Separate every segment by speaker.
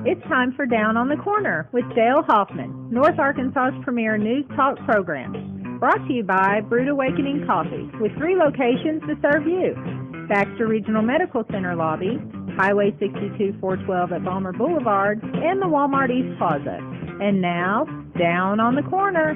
Speaker 1: It's time for Down on the Corner with Dale Hoffman, North Arkansas's premier news talk program. Brought to you by Brood Awakening Coffee, with 3 locations to serve you. Baxter Regional Medical Center lobby, Highway 62 412 at Balmer Boulevard, and the Walmart East Plaza. And now, Down on the Corner.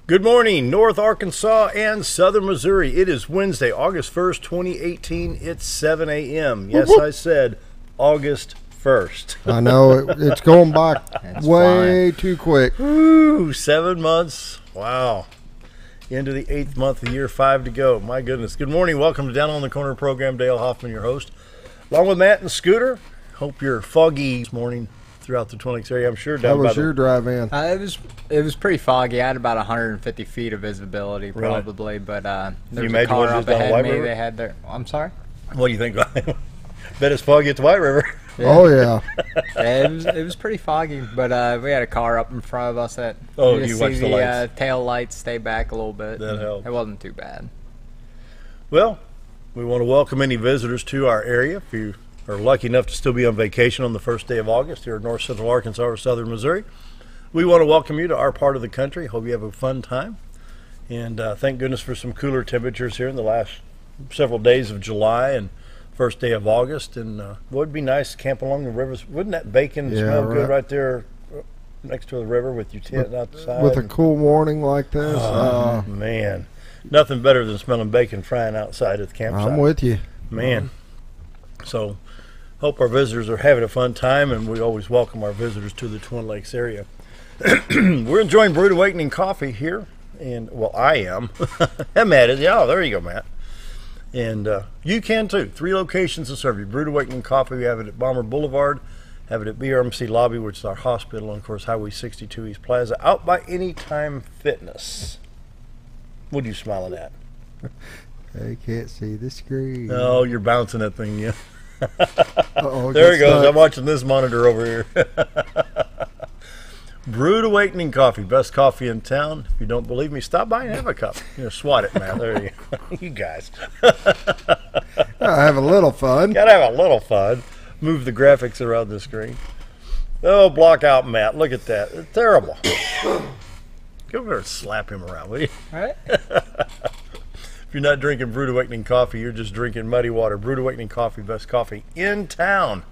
Speaker 2: Good morning, North Arkansas and Southern Missouri. It is Wednesday, August 1st, 2018. It's 7 a.m. Yes, I said August 1st.
Speaker 3: I know. It's going by way too quick.
Speaker 2: Woo, 7 months. Wow. Into the 8th month of the year, 5 to go. My goodness. Good morning. Welcome to Down on the Corner program. Dale Hoffman, your host. Along with Matt and Scooter. Hope you're foggy this morning throughout the Twin Lakes area. I'm sure down
Speaker 3: How was your drive in?
Speaker 4: It was pretty foggy. I had about 150 feet of visibility probably, but there was a car up ahead of me. They had their. I'm sorry.
Speaker 2: What do you think? Bet it's foggy at the White River.
Speaker 3: Yeah. Oh yeah.
Speaker 4: Yeah, it was pretty foggy, but we had a car up in front of us that.
Speaker 2: Oh, you watched the lights.
Speaker 4: Tail lights stay back a little bit.
Speaker 2: That helped.
Speaker 4: It wasn't too bad.
Speaker 2: Well, we want to welcome any visitors to our area. If you are lucky enough to still be on vacation on the first day of August here in North Central Arkansas or Southern Missouri, we want to welcome you to our part of the country. Hope you have a fun time. And thank goodness for some cooler temperatures here in the last several days of July and first day of August. And it would be nice to camp along the rivers. Wouldn't that bacon smell good right there next to the river with your tent outside?
Speaker 3: With a cool morning like this?
Speaker 2: Oh, man. Nothing better than smelling bacon frying outside at the campsite.
Speaker 3: I'm with you.
Speaker 2: Man. So hope our visitors are having a fun time, and we always welcome our visitors to the Twin Lakes area. We're enjoying Brood Awakening coffee here, and well, I am. And Matt is. Yeah, there you go, Matt. And you can too. 3 locations to serve you. Brood Awakening coffee. We have it at Balmer Boulevard, have it at BRMC Lobby, which is our hospital, and of course Highway 62 East Plaza, out by Anytime Fitness. What are you smiling at?
Speaker 3: I can't see the screen.
Speaker 2: Oh, you're bouncing that thing, yeah.
Speaker 3: There
Speaker 2: he goes. I'm watching this monitor over here. Brood Awakening coffee, best coffee in town. If you don't believe me, stop by and have a cup. Swat it, man. There you go. You guys.
Speaker 3: I have a little fun.
Speaker 2: Gotta have a little fun. Move the graphics around the screen. Oh, block out Matt. Look at that. It's terrible. Go over there and slap him around, will you?
Speaker 4: All right.
Speaker 2: If you're not drinking Brood Awakening coffee, you're just drinking muddy water. Brood Awakening coffee, best coffee in town.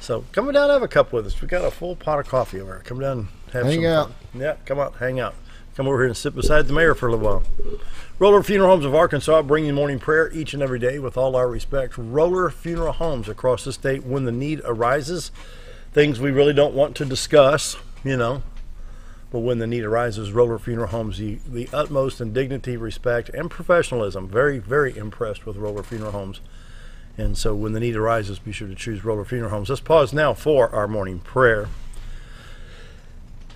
Speaker 2: So come down and have a cup with us. We got a full pot of coffee over here. Come down and have
Speaker 3: hang out.
Speaker 2: Fun. Yeah, come out, hang out. Come over here and sit beside the mayor for a little while. Roller Funeral Homes of Arkansas, bringing morning prayer each and every day with all our respect. Roller Funeral Homes across the state when the need arises. Things we really don't want to discuss, But when the need arises, Roller Funeral Homes, the utmost in dignity, respect, and professionalism. Very, very impressed with Roller Funeral Homes. And so when the need arises, be sure to choose Roller Funeral Homes. Let's pause now for our morning prayer.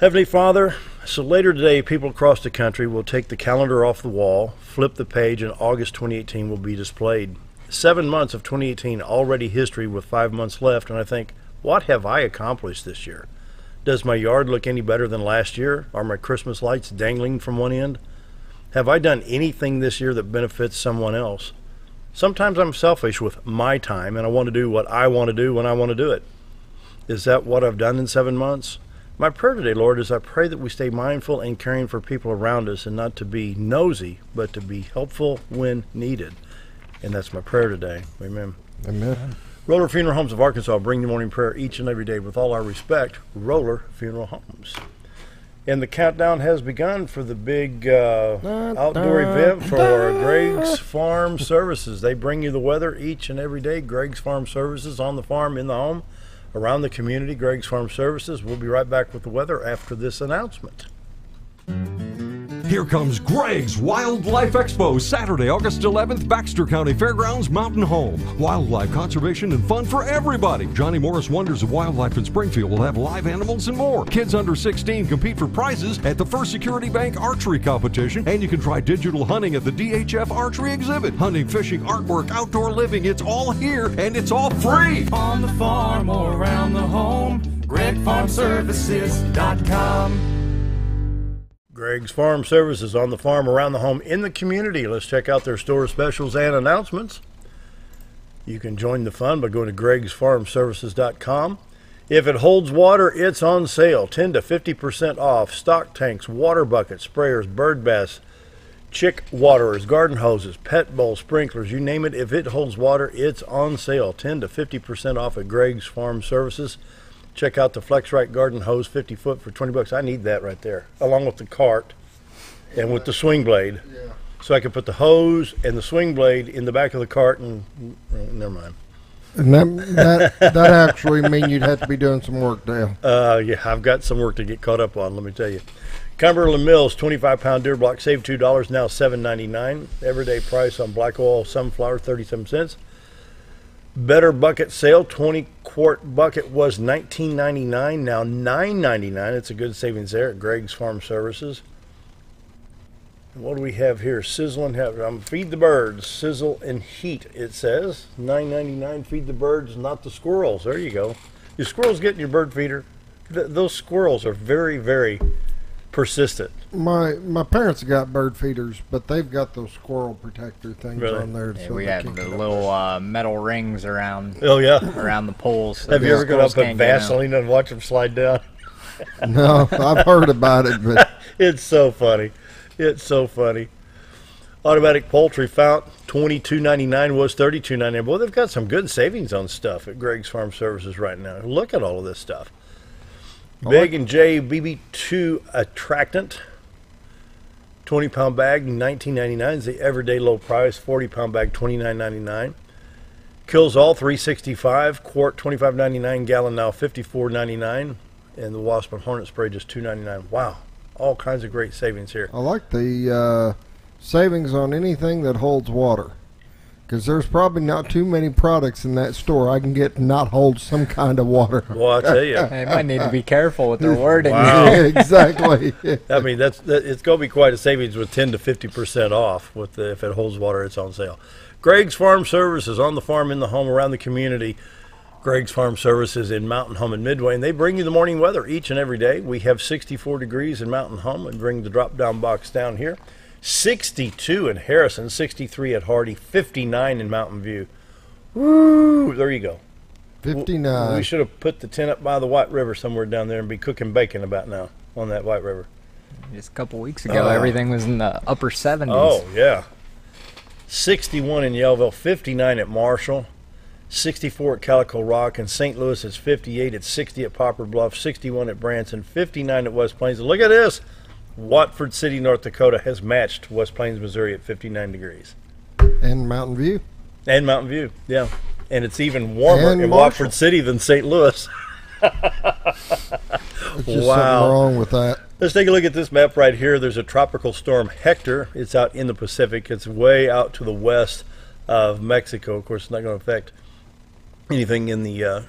Speaker 2: Heavenly Father, so later today, people across the country will take the calendar off the wall, flip the page, and August 2018 will be displayed. 7 months of 2018, already history with 5 months left, and I think, what have I accomplished this year? Does my yard look any better than last year? Are my Christmas lights dangling from one end? Have I done anything this year that benefits someone else? Sometimes I'm selfish with my time, and I want to do what I want to do when I want to do it. Is that what I've done in 7 months? My prayer today, Lord, is I pray that we stay mindful and caring for people around us, and not to be nosy, but to be helpful when needed. And that's my prayer today. Amen.
Speaker 3: Amen.
Speaker 2: Roller Funeral Homes of Arkansas, bring the morning prayer each and every day with all our respect. Roller Funeral Homes. And the countdown has begun for the big outdoor event for Greg's Farm Services. They bring you the weather each and every day. Greg's Farm Services, on the farm, in the home, around the community. Greg's Farm Services. We'll be right back with the weather after this announcement.
Speaker 5: Here comes Greg's Wildlife Expo, Saturday, August 11th, Baxter County Fairgrounds, Mountain Home. Wildlife conservation and fun for everybody. Johnny Morris Wonders of Wildlife in Springfield will have live animals and more. Kids under 16 compete for prizes at the First Security Bank Archery Competition, and you can try digital hunting at the DHF Archery Exhibit. Hunting, fishing, artwork, outdoor living, it's all here, and it's all free.
Speaker 6: On the farm or around the home, GregFarmServices.com.
Speaker 2: Greg's Farm Services, on the farm, around the home, in the community. Let's check out their store specials and announcements. You can join the fun by going to gregsfarmservices.com. If it holds water, it's on sale. 10 to 50% off. Stock tanks, water buckets, sprayers, bird baths, chick waterers, garden hoses, pet bowl sprinklers, you name it. If it holds water, it's on sale. 10 to 50% off at Greg's Farm Services. Check out the FlexRite garden hose, 50 foot for $20. I need that right there, along with the cart and with the swing blade.
Speaker 3: Yeah.
Speaker 2: So I can put the hose and the swing blade in the back of the cart and never mind.
Speaker 3: And that actually mean you'd have to be doing some work, Dale.
Speaker 2: Yeah, I've got some work to get caught up on, let me tell you. Cumberland Mills 25-pound deer block, save $2, now $7.99. Everyday price on black oil sunflower, 37 cents. Better bucket sale, 20-quart bucket was $19.99, now $9.99. It's a good savings there at Greg's Farm Services. And what do we have here? Sizzle and feed the birds, sizzle and heat. It says $9.99. Feed the birds, not the squirrels. There you go. Your squirrels getting your bird feeder. Those squirrels are very, very persistent.
Speaker 3: My parents got bird feeders, but they've got those squirrel protector things on there.
Speaker 4: Yeah,
Speaker 3: so
Speaker 4: we have the little metal rings around.
Speaker 2: Oh yeah,
Speaker 4: around the poles. So
Speaker 2: have you ever gone up and Vaseline and watch them slide down?
Speaker 3: No, I've heard about it, but
Speaker 2: it's so funny. It's so funny. Automatic poultry fount, $22.99 was $32.99. Boy, they've got some good savings on stuff at Greg's Farm Services right now. Look at all of this stuff. Big and J BB2 attractant, 20-pound bag, $19.99 is the everyday low price. 40-pound bag, $29.99. Kills all, $3.65. Quart, $25.99. Gallon now, $54.99. And the wasp and hornet spray, just $2.99. Wow, all kinds of great savings here.
Speaker 3: I like the savings on anything that holds water, because there's probably not too many products in that store I can get to not hold some kind of water.
Speaker 2: Well, I tell you,
Speaker 4: they might need to be careful with their wording.
Speaker 2: Wow.
Speaker 3: Yeah, exactly.
Speaker 2: I mean, it's going to be quite a savings with 10 to 50% off. If it holds water, it's on sale. Greg's Farm Services, on the farm, in the home, around the community. Greg's Farm Services in Mountain Home and Midway, and they bring you the morning weather each and every day. We have 64 degrees in Mountain Home, and bring the drop-down box down here. 62 in Harrison, 63 at Hardy, 59 in Mountain View. Woo! There you go.
Speaker 3: 59.
Speaker 2: We should have put the tent up by the White River somewhere down there and be cooking bacon about now on that White River.
Speaker 4: Just a couple weeks ago, everything was in the upper 70s.
Speaker 2: Oh, yeah. 61 in Yellville, 59 at Marshall, 64 at Calico Rock, and St. Louis it's 58, it's 60 at Poplar Bluff, 61 at Branson, 59 at West Plains. And look at this. Watford City, North Dakota has matched West Plains, Missouri at 59 degrees.
Speaker 3: And Mountain View.
Speaker 2: And Mountain View, yeah. And it's even warmer
Speaker 3: And
Speaker 2: in
Speaker 3: Marshall.
Speaker 2: Watford City than St. Louis.
Speaker 3: There's just something wrong with that.
Speaker 2: Let's take a look at this map right here. There's a tropical storm, Hector. It's out in the Pacific. It's way out to the west of Mexico. Of course, it's not going to affect anything in the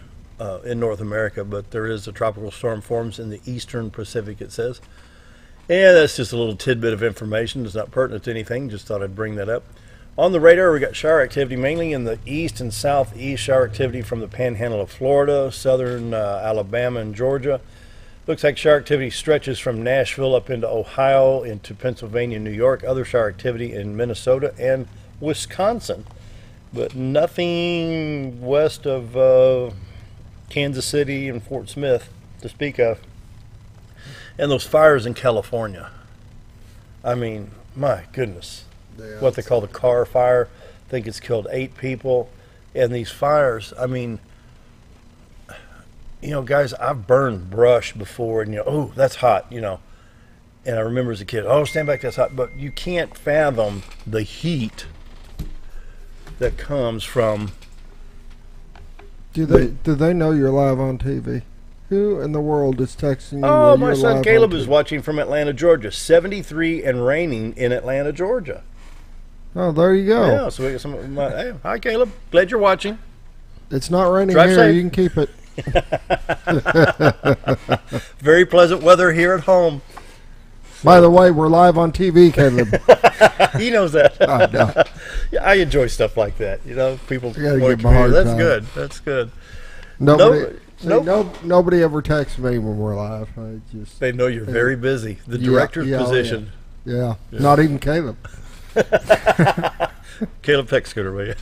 Speaker 2: in North America, but there is a tropical storm forms in the eastern Pacific, it says. And that's just a little tidbit of information. It's not pertinent to anything. Just thought I'd bring that up. On the radar, we got shower activity mainly in the east and southeast. Shower activity from the panhandle of Florida, southern Alabama, and Georgia. Looks like shower activity stretches from Nashville up into Ohio, into Pennsylvania, New York. Other shower activity in Minnesota and Wisconsin. But nothing west of Kansas City and Fort Smith to speak of. And those fires in California. I mean, my goodness.
Speaker 3: Yeah,
Speaker 2: what they call the car fire. I think it's killed 8 people. And these fires, I mean, you know, guys, I've burned brush before, and, you know, oh, that's hot, you know. And I remember as a kid, oh, stand back, that's hot. But you can't fathom the heat that comes from.
Speaker 3: Do they know you're live on TV? Who in the world is texting you?
Speaker 2: Oh, my son
Speaker 3: live
Speaker 2: Caleb
Speaker 3: on
Speaker 2: is
Speaker 3: TV?
Speaker 2: watching from Atlanta, Georgia. 73 and raining in Atlanta, Georgia.
Speaker 3: Oh, there you go.
Speaker 2: Yeah, so we got some. Hey, hi, Caleb. Glad you're watching.
Speaker 3: It's not raining
Speaker 2: Drive
Speaker 3: here.
Speaker 2: safe.
Speaker 3: You can keep it.
Speaker 2: Very pleasant weather here at home.
Speaker 3: By the way, we're live on TV, Caleb.
Speaker 2: He knows that.
Speaker 3: I know.
Speaker 2: Yeah, I enjoy stuff like that. You know, people.
Speaker 3: gotta
Speaker 2: want
Speaker 3: give
Speaker 2: to
Speaker 3: them a hard
Speaker 2: That's
Speaker 3: time.
Speaker 2: good. That's good.
Speaker 3: Nobody,
Speaker 2: Nope.
Speaker 3: nobody ever texts me when we're live. I just
Speaker 2: They know you're very busy. The director's
Speaker 3: yeah,
Speaker 2: position.
Speaker 3: yeah. Not even Caleb.
Speaker 2: Caleb Peck scooter, will you?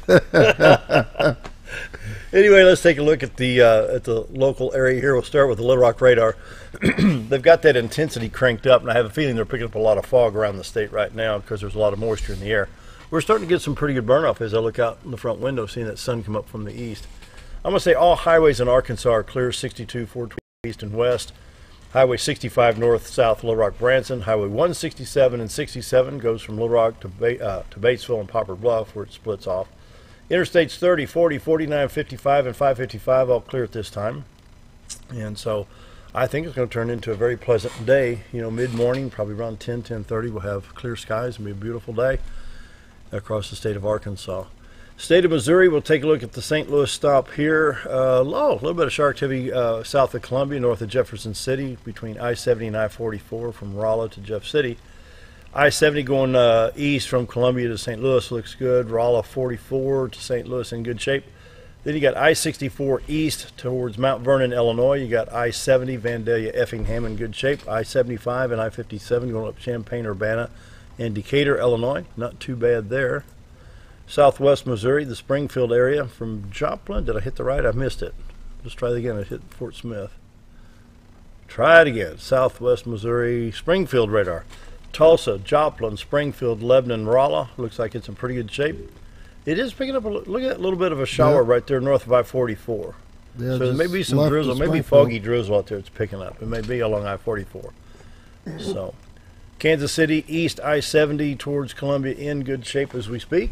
Speaker 2: Anyway, let's take a look at the local area here. We'll start with the Little Rock radar. They've got that intensity cranked up, and I have a feeling they're picking up a lot of fog around the state right now because there's a lot of moisture in the air. We're starting to get some pretty good burn-off as I look out in the front window, seeing that sun come up from the east. I'm going to say all highways in Arkansas are clear, 62, 420 east and west. Highway 65 north, south, Little Rock, Branson. Highway 167 and 67 goes from Little Rock to Batesville and Poplar Bluff, where it splits off. Interstates 30, 40, 49, 55, and 555 all clear at this time. And so I think it's going to turn into a very pleasant day. You know, mid-morning, probably around 10, 10:30, we'll have clear skies and be a beautiful day across the state of Arkansas. State of Missouri, we'll take a look at the St. Louis stop here. A little bit of shark activity south of Columbia, north of Jefferson City, between I-70 and I-44 from Rolla to Jeff City. I-70 going east from Columbia to St. Louis looks good. Rolla 44 to St. Louis in good shape. Then you got I-64 east towards Mount Vernon, Illinois. You got I-70 Vandalia, Effingham in good shape. I-75 and I-57 going up Champaign, Urbana, and Decatur, Illinois. Not too bad there. Southwest Missouri, the Springfield area from Joplin. Did I hit the right? I missed it. Let's try it again. I hit Fort Smith. Try it again. Southwest Missouri, Springfield radar. Tulsa, Joplin, Springfield, Lebanon, Rolla. Looks like it's in pretty good shape. It is picking up a look at that little bit of a shower right there north of I-44.
Speaker 3: Yeah,
Speaker 2: so there may be some drizzle, maybe foggy drizzle out there. It's picking up. It may be along I-44. So, Kansas City, east I-70 towards Columbia in good shape as we speak.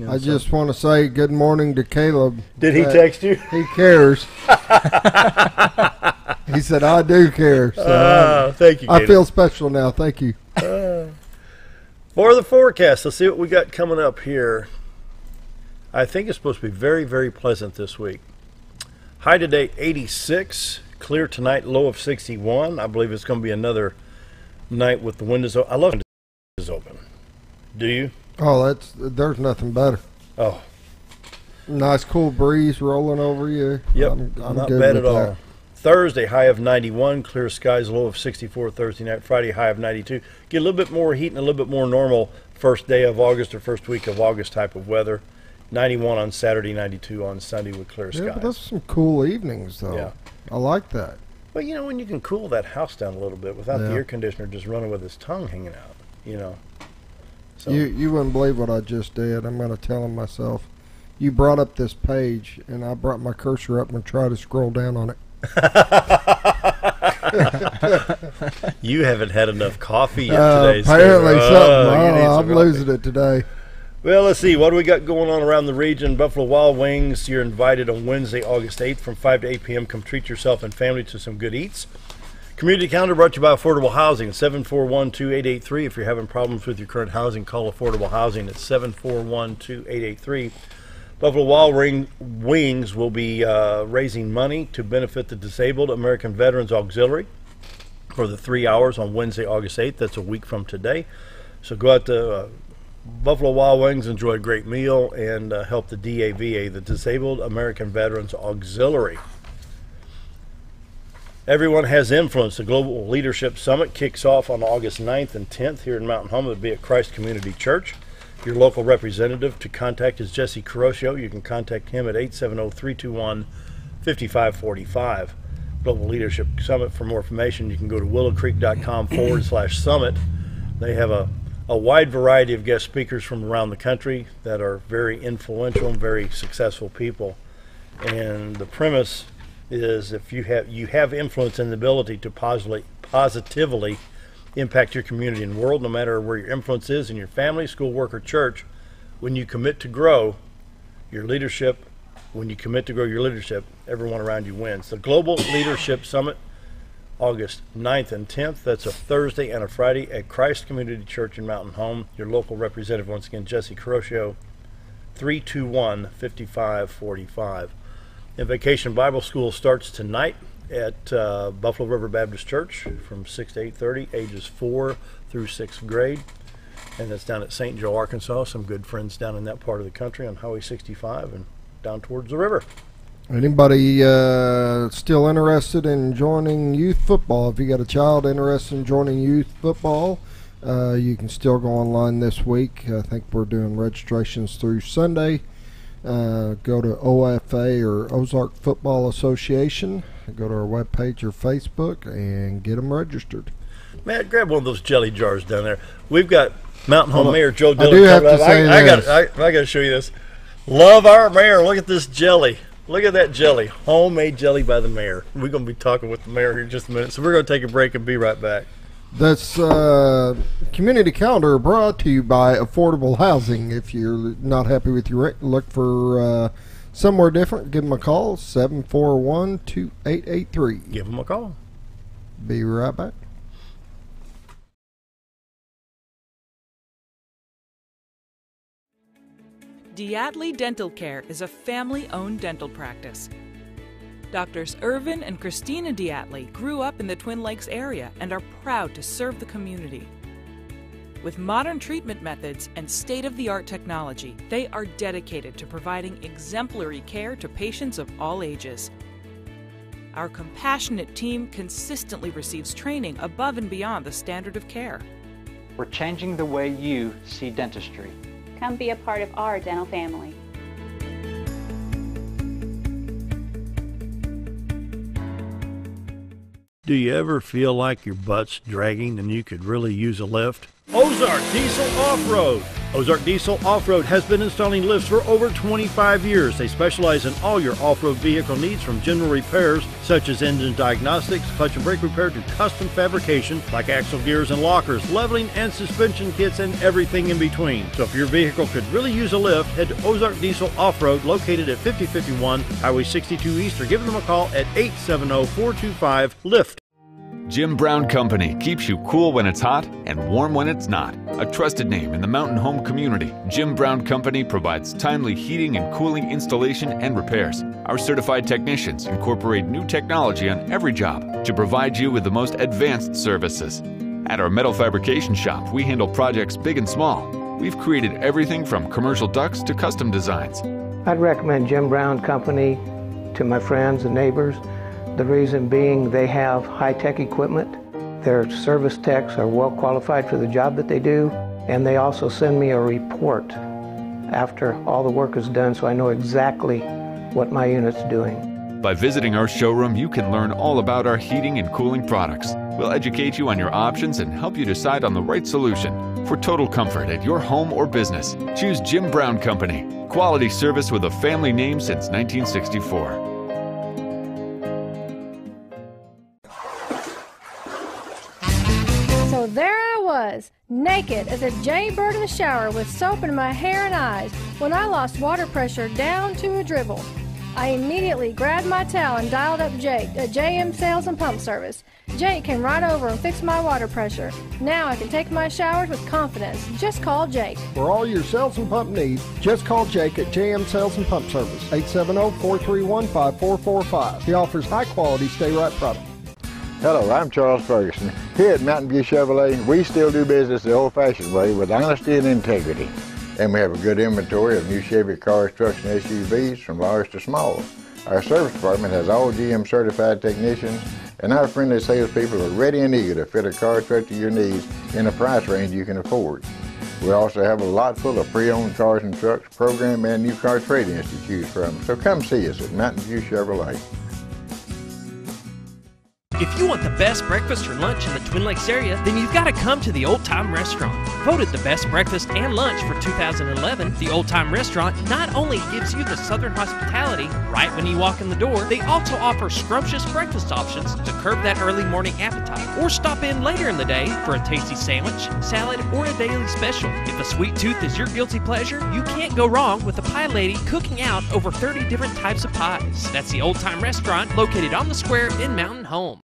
Speaker 3: I just want to say good morning to Caleb.
Speaker 2: Did he text you?
Speaker 3: He cares. He said, I do care. So
Speaker 2: thank you, Caleb.
Speaker 3: I feel special now. Thank you.
Speaker 2: For the forecast, let's see what we got coming up here. I think it's supposed to be very, very pleasant this week. High today, 86. Clear tonight, low of 61. I believe it's going to be another night with the windows open. I love windows open. Do you?
Speaker 3: Oh, there's nothing better.
Speaker 2: Oh.
Speaker 3: Nice cool breeze rolling over you.
Speaker 2: Yep,
Speaker 3: I'm
Speaker 2: not
Speaker 3: good
Speaker 2: bad
Speaker 3: with
Speaker 2: at all.
Speaker 3: that.
Speaker 2: Thursday, high of 91. Clear skies, low of 64 Thursday night. Friday, high of 92. Get a little bit more heat and a little bit more normal first day of August or first week of August type of weather. 91 on Saturday, 92 on Sunday with clear skies.
Speaker 3: Yeah, but that's some cool evenings, though.
Speaker 2: Yeah.
Speaker 3: I like that.
Speaker 2: Well, you know, when you can cool that house down a little bit without the air conditioner just running with his tongue hanging out, you know. So.
Speaker 3: You wouldn't believe what I just did. I'm going to tell him myself. You brought up this page, and I brought my cursor up and tried to scroll down on it.
Speaker 2: You haven't had enough coffee yet today.
Speaker 3: Apparently something. I'm losing it today.
Speaker 2: Well, let's see. What do we got going on around the region? Buffalo Wild Wings, you're invited on Wednesday, August 8th from 5 to 8 p.m. Come treat yourself and family to some good eats. Community calendar brought to you by Affordable Housing, 741-2883. If you're having problems with your current housing, call Affordable Housing at 741-2883. Buffalo Wild Wings will be raising money to benefit the Disabled American Veterans Auxiliary for the 3 hours on Wednesday, August 8th. That's a week from today. So go out to Buffalo Wild Wings, enjoy a great meal, and help the DAVA, the Disabled American Veterans Auxiliary. Everyone Has Influence. The Global Leadership Summit kicks off on August 9th and 10th here in Mountain Home. It'll be at Christ Community Church. Your local representative to contact is Jesse Carosio. You can contact him at 870-321-5545. Global Leadership Summit. For more information, you can go to willowcreek.com/summit. They have a wide variety of guest speakers from around the country that are very influential and very successful people. And the premise is if you have influence and the ability to positively impact your community and world, no matter where your influence is in your family, school, work, or church. When you commit to grow your leadership, everyone around you wins. The Global Leadership Summit, August 9th and 10th. That's a Thursday and a Friday at Christ Community Church in Mountain Home. Your local representative, once again, Jesse Carosio, 321-5545. And Vacation Bible School starts tonight at Buffalo River Baptist Church from 6 to 8:30, ages 4 through 6th grade. And that's down at St. Joe, Arkansas. Some good friends down in that part of the country on Highway 65 and down towards the river.
Speaker 3: Anybody still interested in joining youth football? If you got a child interested in joining youth football, You can still go online this week. I think we're doing registrations through Sunday. Go to OFA or Ozark Football Association. Go to our webpage or Facebook and get them registered.
Speaker 2: Matt, grab one of those jelly jars down there. We've got Mountain Home Mayor Joe Dillard.
Speaker 3: I do have to say
Speaker 2: I got to show you this. Love our mayor. Look at this jelly. Look at that jelly. Homemade jelly by the mayor. We're going to be talking with the mayor here in just a minute. So we're going to take a break and be right back.
Speaker 3: This community calendar brought to you by Affordable Housing. If you're not happy with your rent, look for somewhere different, give them a call, 741-2883.
Speaker 2: Give them a call.
Speaker 3: Be right back.
Speaker 7: Diatley Dental Care is a family-owned dental practice. Doctors Irvin and Christina Diatley grew up in the Twin Lakes area and are proud to serve the community. With modern treatment methods and state-of-the-art technology, they are dedicated to providing exemplary care to patients of all ages. Our compassionate team consistently receives training above and beyond the standard of care.
Speaker 8: We're changing the way you see dentistry.
Speaker 9: Come be a part of our dental family.
Speaker 2: Do you ever feel like your butt's dragging and you could really use a lift? Ozark Diesel Off-Road. Ozark Diesel Off-Road has been installing lifts for over 25 years. They specialize in all your off-road vehicle needs, from general repairs such as engine diagnostics, clutch and brake repair, to custom fabrication like axle gears and lockers, leveling and suspension kits, and everything in between. So if your vehicle could really use a lift, head to Ozark Diesel Off-Road, located at 5051 Highway 62 East, or give them a call at 870-425-LIFT.
Speaker 10: Jim Brown Company keeps you cool when it's hot and warm when it's not. A trusted name in the mountain home community, Jim Brown Company provides timely heating and cooling installation and repairs. Our certified technicians incorporate new technology on every job to provide you with the most advanced services. At our metal fabrication shop, we handle projects big and small. We've created everything from commercial ducts to custom designs.
Speaker 11: I'd recommend Jim Brown Company to my friends and neighbors. The reason being, they have high-tech equipment. Their service techs are well qualified for the job that they do, and they also send me a report after all the work is done, so I know exactly what my unit's doing.
Speaker 10: By visiting our showroom, you can learn all about our heating and cooling products. We'll educate you on your options and help you decide on the right solution. For total comfort at your home or business, choose Jim Brown Company. Quality service with a family name since 1964.
Speaker 12: So there I was, naked as a jaybird in the shower with soap in my hair and eyes when I lost water pressure down to a dribble. I immediately grabbed my towel and dialed up Jake at JM Sales and Pump Service. Jake came right over and fixed my water pressure. Now I can take my showers with confidence. Just call Jake.
Speaker 3: For all your sales and pump needs, just call Jake at JM Sales and Pump Service, 870-431-5445. He offers high-quality stay-right products.
Speaker 13: Hello, I'm Charles Ferguson. Here at Mountain View Chevrolet, we still do business the old-fashioned way with honesty and integrity. And we have a good inventory of new Chevy cars, trucks, and SUVs from large to small. Our service department has all GM certified technicians, and our friendly salespeople are ready and eager to fit a car truck to your needs in a price range you can afford. We also have a lot full of pre-owned cars and trucks, program and new car trade-ins to choose from. So come see us at Mountain View Chevrolet.
Speaker 14: If you want the best breakfast or lunch in the Twin Lakes area, then you've got to come to the Old Time Restaurant. Voted the best breakfast and lunch for 2011, the Old Time Restaurant not only gives you the Southern hospitality right when you walk in the door, they also offer scrumptious breakfast options to curb that early morning appetite. Or stop in later in the day for a tasty sandwich, salad, or a daily special. If a sweet tooth is your guilty pleasure, you can't go wrong with the pie lady cooking out over 30 different types of pies. That's the Old Time Restaurant, located on the square in Mountain Home.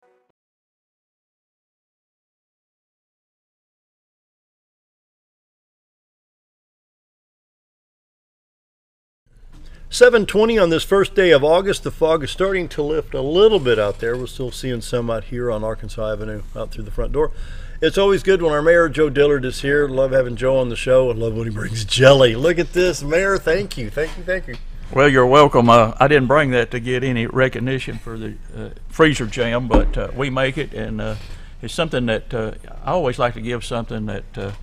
Speaker 2: 7:20 on this first day of August. The fog is starting to lift a little bit out there. We're still seeing some out here on Arkansas Avenue out through the front door. It's always good when our mayor, Joe Dillard, is here. Love having Joe on the show. I love when he brings jelly. Look at this, Mayor. Thank you. Thank you. Thank you.
Speaker 15: Well, you're welcome. I didn't bring that to get any recognition for the freezer jam, but we make it, and it's something that I always like to give something that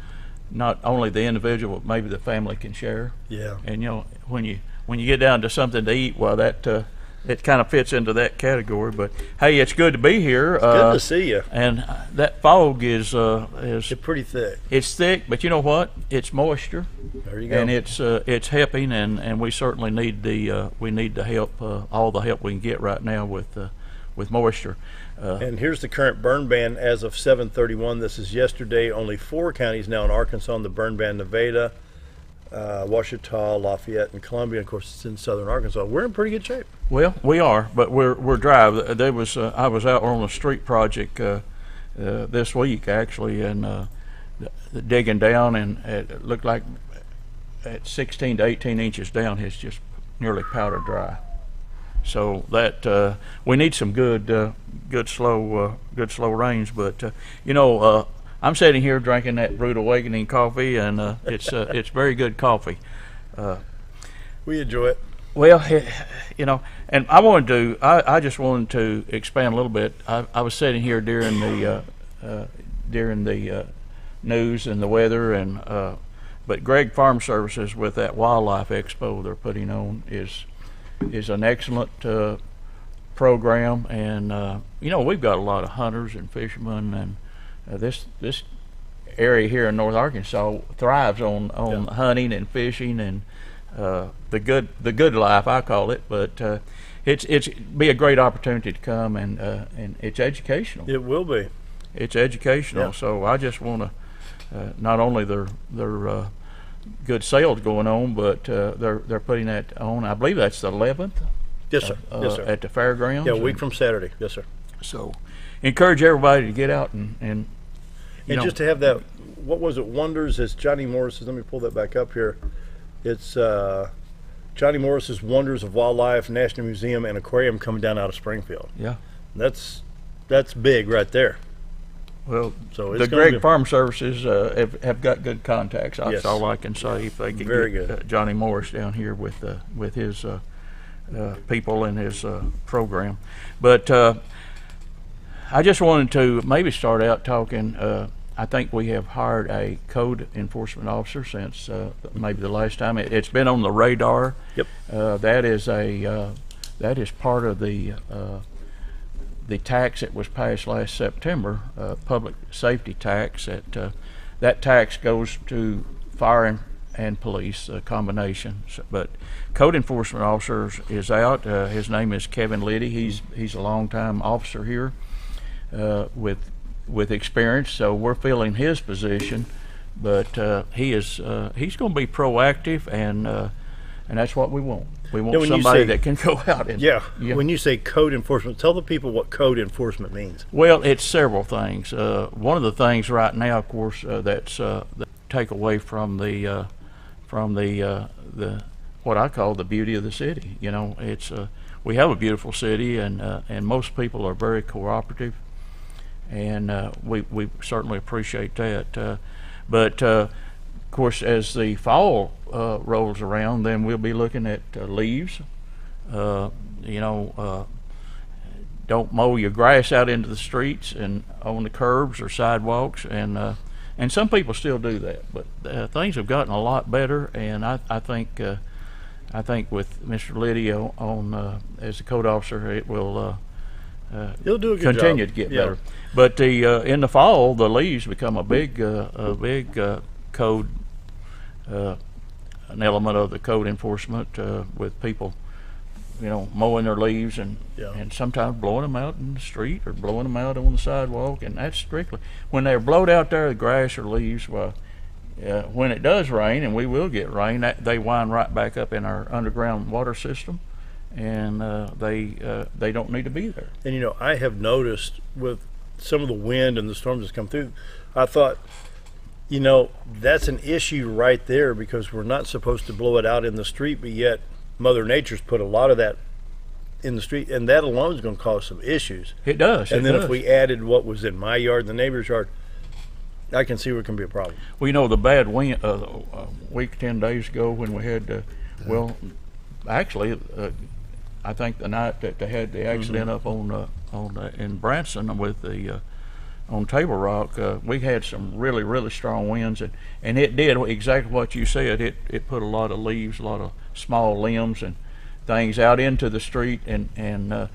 Speaker 15: not only the individual, but maybe the family can share.
Speaker 2: Yeah.
Speaker 15: And when you get down to something to eat, well, that it kind of fits into that category. But hey, it's good to be here.
Speaker 2: It's good to see you.
Speaker 15: And that fog is
Speaker 2: it's pretty thick.
Speaker 15: It's thick, but you know what? It's moisture.
Speaker 2: There you go.
Speaker 15: And it's helping, and we certainly need the help, all the help we can get right now with moisture.
Speaker 2: And here's the current burn ban as of 7/31. This is yesterday. Only 4 counties now in Arkansas on the burn ban: Nevada, Ouachita, Lafayette, and Columbia. Of course, it's in southern Arkansas. We're in pretty good shape.
Speaker 15: Well, we are, but we're dry. There was I was out on a street project this week actually, and digging down, and it looked like at 16 to 18 inches down, it's just nearly powder dry. So that we need some good slow rains. But I'm sitting here drinking that Brewed Awakening coffee, and it's very good coffee.
Speaker 2: We enjoy it.
Speaker 15: Well, and I just wanted to expand a little bit. I was sitting here during the news and the weather, and but Gregg Farm Services with that wildlife expo they're putting on is an excellent program, and we've got a lot of hunters and fishermen, and this area here in North Arkansas thrives on hunting and fishing and the good life, I call it. But it's be a great opportunity to come, and it's educational.
Speaker 2: It will be.
Speaker 15: It's educational.
Speaker 2: Yeah.
Speaker 15: So I just want to not only their good sales going on, but they're putting that on. I believe that's the 11th.
Speaker 2: Yes, sir. Yes, sir.
Speaker 15: At the fairgrounds.
Speaker 2: Yeah, a week from Saturday. Yes, sir.
Speaker 15: So, encourage everybody to get out and
Speaker 2: just to have that. What was it? Wonders. It's Johnny Morris's. Let me pull that back up here. It's Johnny Morris's Wonders of Wildlife National Museum and Aquarium coming down out of Springfield.
Speaker 15: Yeah,
Speaker 2: that's big right there.
Speaker 15: Well,
Speaker 2: so
Speaker 15: the Gregg Farm Services have got good contacts. That's
Speaker 2: yes.
Speaker 15: all I can say. If they can get Johnny Morris down here with his people and his program. But I just wanted to maybe start out talking. I think we have hired a code enforcement officer since maybe the last time. It's been on the radar.
Speaker 2: Yep.
Speaker 15: That is part of the tax that was passed last September, public safety tax. That tax goes to fire and police, a combination. But code enforcement officer is out. His name is Kevin Liddy. He's a longtime officer here with experience. So we're filling his position. But he's going to be proactive, and that's what we want. We want somebody that can go out and
Speaker 2: When you say code enforcement, tell the people what code enforcement means.
Speaker 15: Well, it's several things. One of the things right now, of course, that's that take away from the what I call the beauty of the city. It's we have a beautiful city, and most people are very cooperative, and we certainly appreciate that. But of course, as the fall rolls around, then we'll be looking at leaves. Don't mow your grass out into the streets and on the curbs or sidewalks, and some people still do that. But things have gotten a lot better, and I think with Mr. Liddy on as the code officer, it will
Speaker 2: he'll do a good
Speaker 15: continue
Speaker 2: job.
Speaker 15: to get better. But in the fall, the leaves become a big code. An element of the code enforcement with people, mowing their leaves and sometimes blowing them out in the street or blowing them out on the sidewalk, and that's strictly when they're blowed out there, the grass or leaves. Well, when it does rain, and we will get rain, they wind right back up in our underground water system, and they don't need to be there.
Speaker 2: And I have noticed with some of the wind and the storms that's come through, I thought, that's an issue right there, because we're not supposed to blow it out in the street, but yet Mother Nature's put a lot of that in the street, and that alone is going to cause some issues.
Speaker 15: It does.
Speaker 2: And then if we added what was in my yard, the neighbor's yard, I can see where it can be a problem.
Speaker 15: Well, the bad wind a week, 10 days ago when we had, actually, I think the night that they had the accident up in Branson with the on Table Rock, we had some really, really strong winds, and it did exactly what you said. It put a lot of leaves, a lot of small limbs and things out into the street, and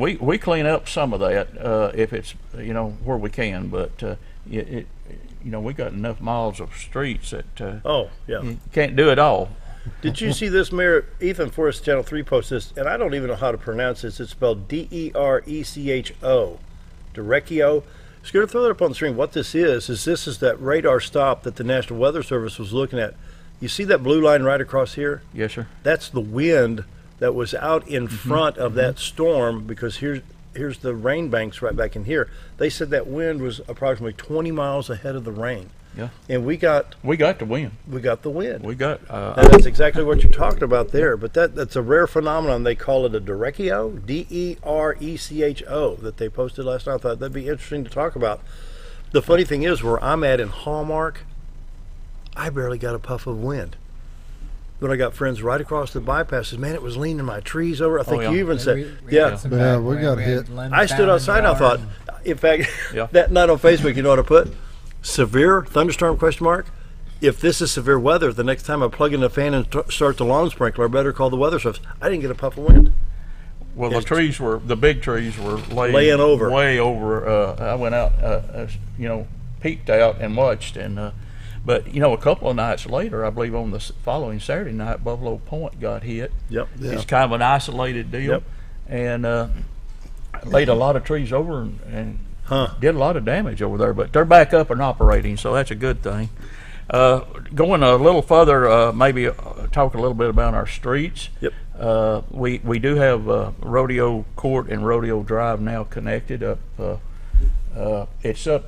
Speaker 15: we clean up some of that if it's where we can, but we got enough miles of streets that you can't do it all.
Speaker 2: Did you see this, Mayor? Ethan Forrest, Channel 3 posted this, and I don't even know how to pronounce this. It's spelled D-E-R-E-C-H-O, Derecho. Just going to throw that up on the screen. What this is that radar stop that the National Weather Service was looking at. You see that blue line right across here?
Speaker 15: Yes, sir.
Speaker 2: That's the wind that was out in front of that storm, because here's the rain banks right back in here. They said that wind was approximately 20 miles ahead of the rain.
Speaker 15: Yeah.
Speaker 2: And we got
Speaker 15: the wind.
Speaker 2: We got the wind.
Speaker 15: We got
Speaker 2: that's exactly what you're talking about there. But that's a rare phenomenon. They call it a Derecho, D-E-R-E-C-H-O, that they posted last night. I thought that'd be interesting to talk about. The funny thing is, where I'm at in Hallmark, I barely got a puff of wind. But I got friends right across the bypasses. Man, it was leaning my trees over. I think you even said,
Speaker 3: we got hit.
Speaker 2: I stood outside and I thought, in fact, that night on Facebook, you know what I put? Severe thunderstorm ? If this is severe weather, the next time I plug in the fan and start the lawn sprinkler, I better call the weather service. I didn't get a puff of wind.
Speaker 15: Well, the big trees were
Speaker 2: laying over,
Speaker 15: way over. I went out, peeked out and watched, and but a couple of nights later, I believe on the following Saturday night, Buffalo Point got hit.
Speaker 2: Yep.
Speaker 15: It's kind of an isolated deal, and laid a lot of trees over and did a lot of damage over there. But they're back up and operating, so that's a good thing. Going a little further, maybe talk a little bit about our streets.
Speaker 2: Yep.
Speaker 15: We do have Rodeo Court and Rodeo Drive now connected up. It's up.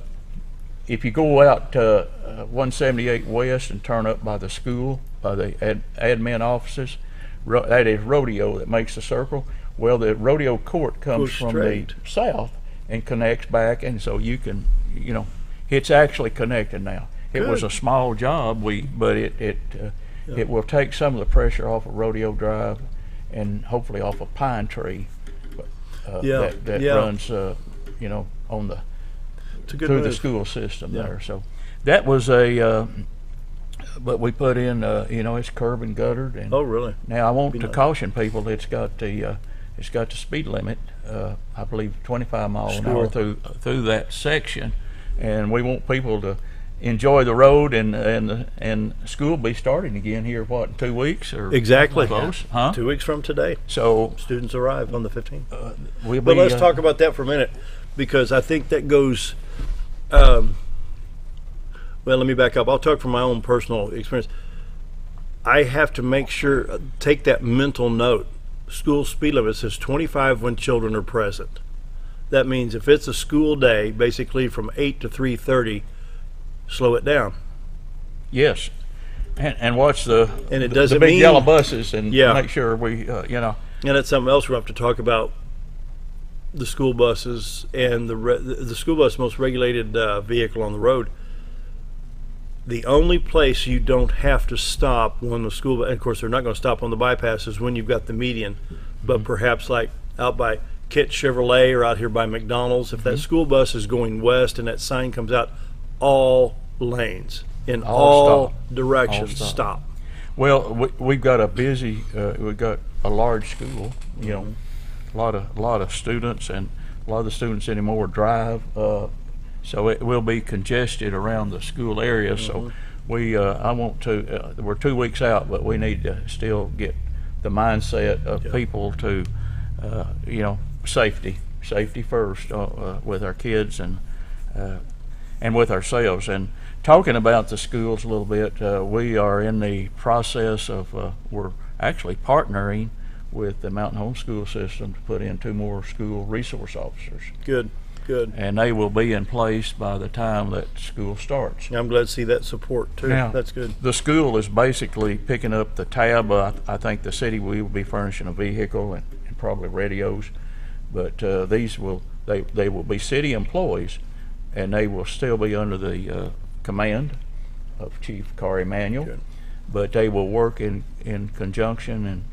Speaker 15: If you go out to 178 West and turn up by the school, by the admin offices, that is Rodeo that makes the circle. Well, the Rodeo Court comes from the south and connects back, and so you can, it's actually connected now. It was a small job, but it will take some of the pressure off of Rodeo Drive, and hopefully off of Pine Tree, that runs, on the through the school system there. So that was but we put in, it's curb and guttered. And
Speaker 2: oh, really?
Speaker 15: Now I want to caution people. It's got the speed limit. I believe 25 miles an hour through that section, and we want people to enjoy the road, and school will be starting again here, in 2 weeks or
Speaker 2: exactly
Speaker 15: close,
Speaker 2: 2 weeks from today.
Speaker 15: So
Speaker 2: students arrive on the 15th. But let's talk about that for a minute, because I think that goes. Well, let me back up. I'll talk from my own personal experience. I have to make sure, take that mental note. School speed limit says 25 when children are present. That means if it's a school day, basically from 8 to 3:30, slow it down.
Speaker 15: Yes, and watch the
Speaker 2: big
Speaker 15: yellow buses, and make sure we
Speaker 2: And that's something else we have to talk about. The school buses and the school bus, most regulated vehicle on the road. The only place you don't have to stop when the school, and of course they're not going to stop on the bypasses when you've got the median, but perhaps like out by Kit Chevrolet or out here by McDonald's, if that school bus is going west and that sign comes out, all lanes in all directions stop.
Speaker 15: Well, we've got we've got a large school, a lot of students, and a lot of the students anymore drive. So it will be congested around the school area. So I want to. We're 2 weeks out, but we need to still get the mindset of people to, safety first with our kids and with ourselves. And talking about the schools a little bit, we are in the process of we're actually partnering with the Mountain Home School System to put in 2 more school resource officers.
Speaker 2: Good.
Speaker 15: And they will be in place by the time that school starts.
Speaker 2: I'm glad to see that support too.
Speaker 15: Now,
Speaker 2: that's good.
Speaker 15: The school is basically picking up the tab. I think the city will be furnishing a vehicle and probably radios, but they will be city employees, and they will still be under the command of Chief Corey Manuel. Good. But they will work in conjunction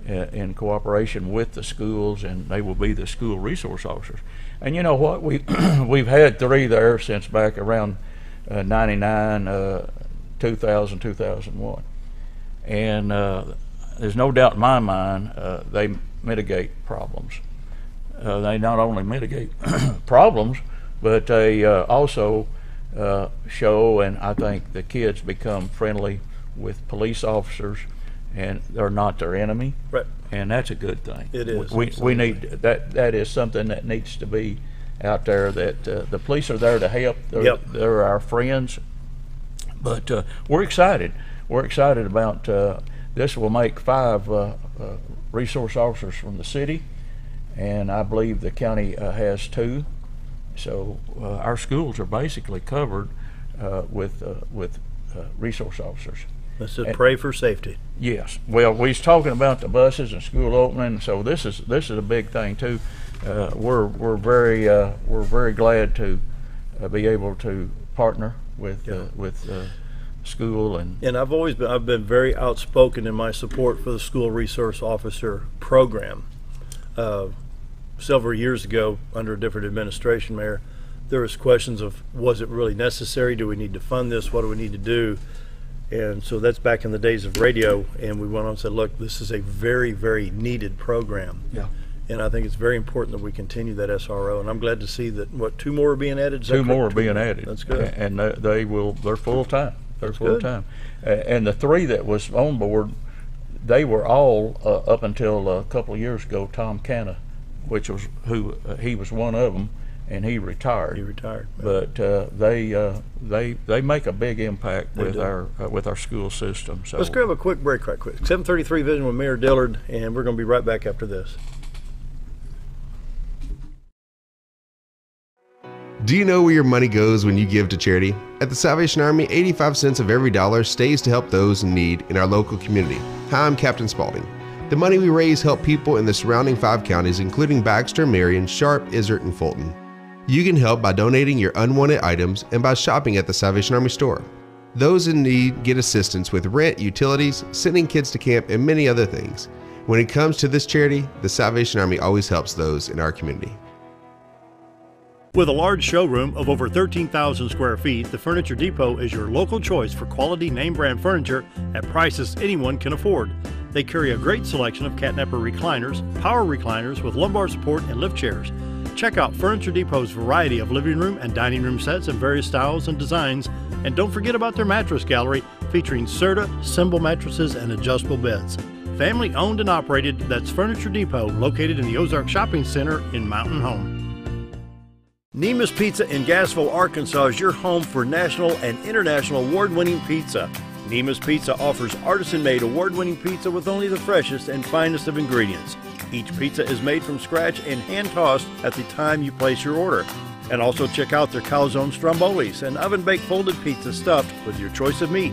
Speaker 15: in cooperation with the schools, and they will be the school resource officers. And you know what? We've had 3 there since back around 99, 2000, 2001. And there's no doubt in my mind they mitigate problems. They not only mitigate problems, but they also show, and I think the kids become friendly with police officers, and they're not their enemy.
Speaker 2: Right.
Speaker 15: And that's a good thing.
Speaker 2: It is.
Speaker 15: We need that is something that needs to be out there, that the police are there to help. They're our friends. But we're excited. We're excited about this. Will make 5 resource officers from the city, and I believe the county has 2. So our schools are basically covered with resource officers.
Speaker 2: Let's just pray for safety.
Speaker 15: Yes. Well, we was talking about the buses and school opening, so this is a big thing too. We're very glad to be able to partner with school, and I've been very outspoken in my support for the school resource officer program. Several years ago, under a different administration, Mayor, there was questions of, was it really necessary? Do we need to fund this? What do we need to do? And so that's back in the days of radio, and we went on and said, look, this is a very, very needed program. Yeah.
Speaker 2: And I think it's very important that we continue that SRO, and I'm glad to see that, 2 more are being added?
Speaker 15: 2 more are being added.
Speaker 2: That's good.
Speaker 15: And they're full-time. They're full-time. And the 3 that was on board, they were all, up until a couple of years ago, Tom Canna, which was he was one of them, and he retired.
Speaker 2: He retired.
Speaker 15: But they make a big impact with our school system. So
Speaker 2: let's grab a quick break right quick. 7:33 Vision with Mayor Dillard, and we're going to be right back after this.
Speaker 16: Do you know where your money goes when you give to charity? At the Salvation Army, 85 cents of every dollar stays to help those in need in our local community. Hi, I'm Captain Spaulding. The money we raise help people in the surrounding 5 counties, including Baxter, Marion, Sharp, Izzard, and Fulton. You can help by donating your unwanted items and by shopping at the Salvation Army store. Those in need get assistance with rent, utilities, sending kids to camp, and many other things. When it comes to this charity, the Salvation Army always helps those in our community.
Speaker 2: With a large showroom of over 13,000 square feet, the Furniture Depot is your local choice for quality name brand furniture at prices anyone can afford. They carry a great selection of catnapper recliners, power recliners with lumbar support, and lift chairs. Check out Furniture Depot's variety of living room and dining room sets in various styles and designs. And don't forget about their mattress gallery featuring Serta, Symbol mattresses, and adjustable beds. Family owned and operated, that's Furniture Depot, located in the Ozark Shopping Center in Mountain Home. Nemus Pizza in Gassville, Arkansas is your home for national and international award-winning pizza. Nemus Pizza offers artisan-made award-winning pizza with only the freshest and finest of ingredients. Each pizza is made from scratch and hand-tossed at the time you place your order. And also check out their calzone strombolis, an oven-baked folded pizza stuffed with your choice of meat.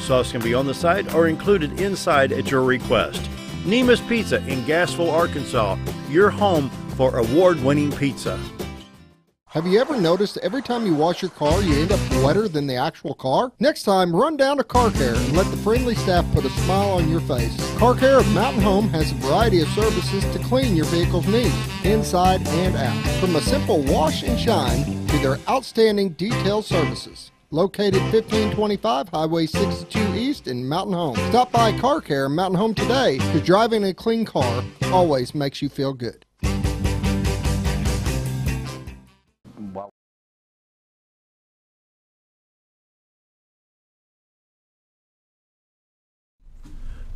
Speaker 2: Sauce can be on the side or included inside at your request. Nemus Pizza in Gassville, Arkansas, your home for award-winning pizza.
Speaker 3: Have you ever noticed every time you wash your car, you end up wetter than the actual car? Next time, run down to Car Care and let the friendly staff put a smile on your face. Car Care of Mountain Home has a variety of services to clean your vehicle's needs, inside and out. From a simple wash and shine to their outstanding detail services. Located 1525 Highway 62 East in Mountain Home. Stop by Car Care in Mountain Home today, because driving a clean car always makes you feel good.